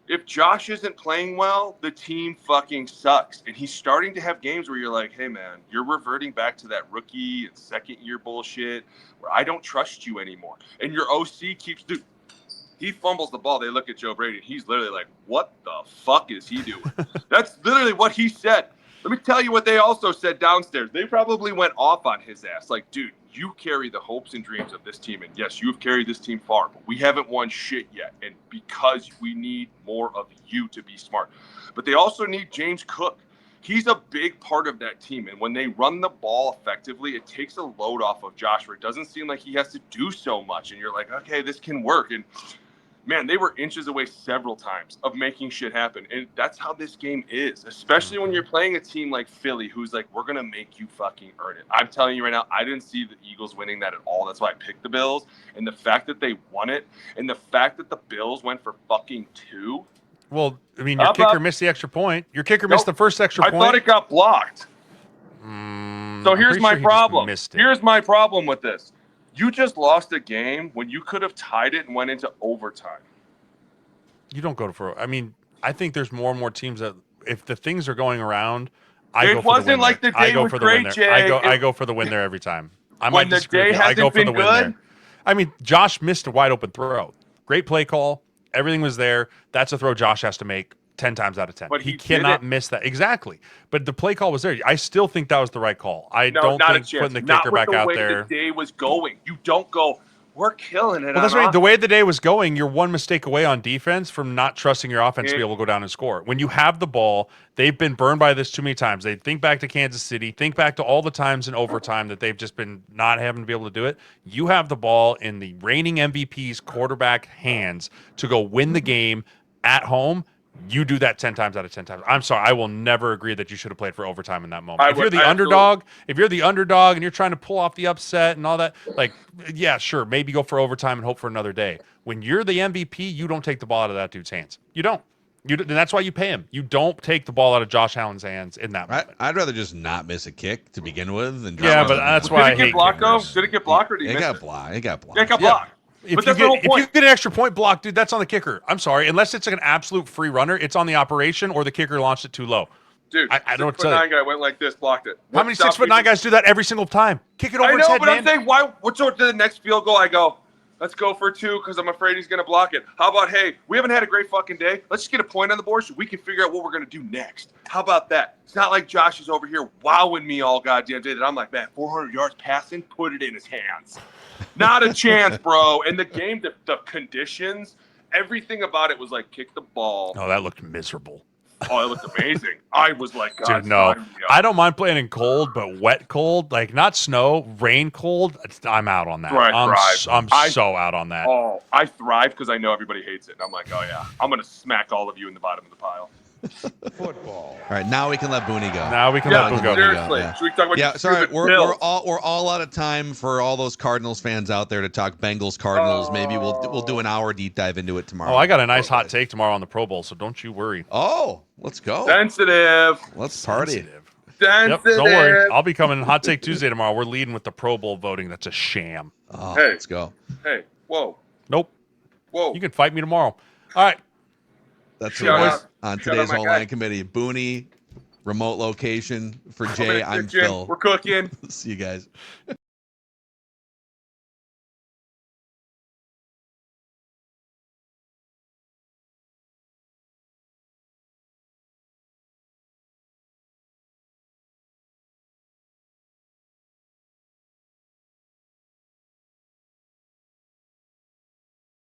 if Josh isn't playing well, the team fucking sucks. And he's starting to have games where you're like, hey, man, you're reverting back to that rookie and second-year bullshit where I don't trust you anymore. And your OC keeps – he fumbles the ball. They look at Joe Brady, and he's literally like, what the fuck is he doing? That's literally what he said. Let me tell you what they also said downstairs. They probably went off on his ass. Like, dude, you carry the hopes and dreams of this team. And, yes, you've carried this team far, but we haven't won shit yet. And because we need more of you to be smart. But they also need James Cook. He's a big part of that team. And when they run the ball effectively, it takes a load off of Josh where it doesn't seem like he has to do so much. And you're like, okay, this can work. And man, they were inches away several times of making shit happen. And that's how this game is, especially when you're playing a team like Philly, who's like, we're going to make you fucking earn it. I'm telling you right now, I didn't see the Eagles winning that at all. That's why I picked the Bills. And the fact that they won it and the fact that the Bills went for fucking 2. Well, I mean, your kicker missed the extra point. Your kicker missed the first extra point. I thought it got blocked. So here's my problem. Here's my problem with this. You just lost a game when you could have tied it and went into overtime. You don't go for. I mean, I think there's more and more teams that if the things are going around, it wasn't like the day was great, Jay. I go for the win there every time. I might disagree. I go for the win there. I mean, Josh missed a wide open throw. Great play call. Everything was there. That's a throw Josh has to make 10 times out of 10. But he cannot miss that. Exactly. But the play call was there. I still think that was the right call. I don't think putting the kicker back out there. The day was going. You don't go, we're killing it. Well, that's right. The way the day was going, you're one mistake away on defense from not trusting your offense to be able to go down and score. When you have the ball, they've been burned by this too many times. They think back to Kansas City, think back to all the times in overtime that they've just been not having to be able to do it. You have the ball in the reigning MVP's quarterback hands to go win the game at home. You do that 10 times out of 10 times. I'm sorry, I will never agree that you should have played for overtime in that moment. If you're the underdog and you're trying to pull off the upset and all that, like, yeah, sure, maybe go for overtime and hope for another day. When you're the MVP, you don't take the ball out of that dude's hands. You don't. And that's why you pay him. You don't take the ball out of Josh Allen's hands in that moment. I'd rather just not miss a kick to begin with than but that's why I hate kickers. Did it get blocked or did he miss it? It got blocked. It got blocked. If you get an extra point block, dude, that's on the kicker. I'm sorry. Unless it's like an absolute free runner, it's on the operation or the kicker launched it too low. Dude, I don't tell 6'9" guy went like this, blocked it. How many 6'9" guys do that every single time? Kick it over his head, man. I'm saying, what's to the next field goal? I go, let's go for 2 because I'm afraid he's going to block it. How about, hey, we haven't had a great fucking day. Let's just get a point on the board so we can figure out what we're going to do next. How about that? It's not like Josh is over here wowing me all goddamn day that I'm like, man, 400 yards passing, put it in his hands. Not a chance, bro. And the game, the conditions, everything about it was like kick the ball. Oh, that looked miserable. Oh, it looked amazing. I was like, God, Dude, no. sign me up. I don't mind playing in cold, but wet cold, like not snow, rain cold, I'm out on that. Where I I'm thrive. so out on that. Oh, I thrive because I know everybody hates it. And I'm like, oh, yeah, I'm going to smack all of you in the bottom of the pile. All right, now we can let Booney go. Now we can Yeah, let Boone go. seriously. Yeah. Should we talk about Yeah, the sorry, stupid we're Bills? all out of time for all those Cardinals fans out there to talk Bengals Cardinals. Maybe we'll do an hour deep dive into it tomorrow. Oh, I got a nice hot take tomorrow on the Pro Bowl, so don't you worry. Oh, let's go. Sensitive. Let's party. Yep, don't worry. I'll be coming Hot Take Tuesday tomorrow. We're leading with the Pro Bowl voting. That's a sham. Oh, Hey. let's go. Hey, whoa. Nope. Whoa. You can fight me tomorrow. All right. That's Shout what it out. is on Shout out today's my online guy. committee. Booney, remote location. For Jay, I'm Kitchen. Phil. We're cooking. See you guys.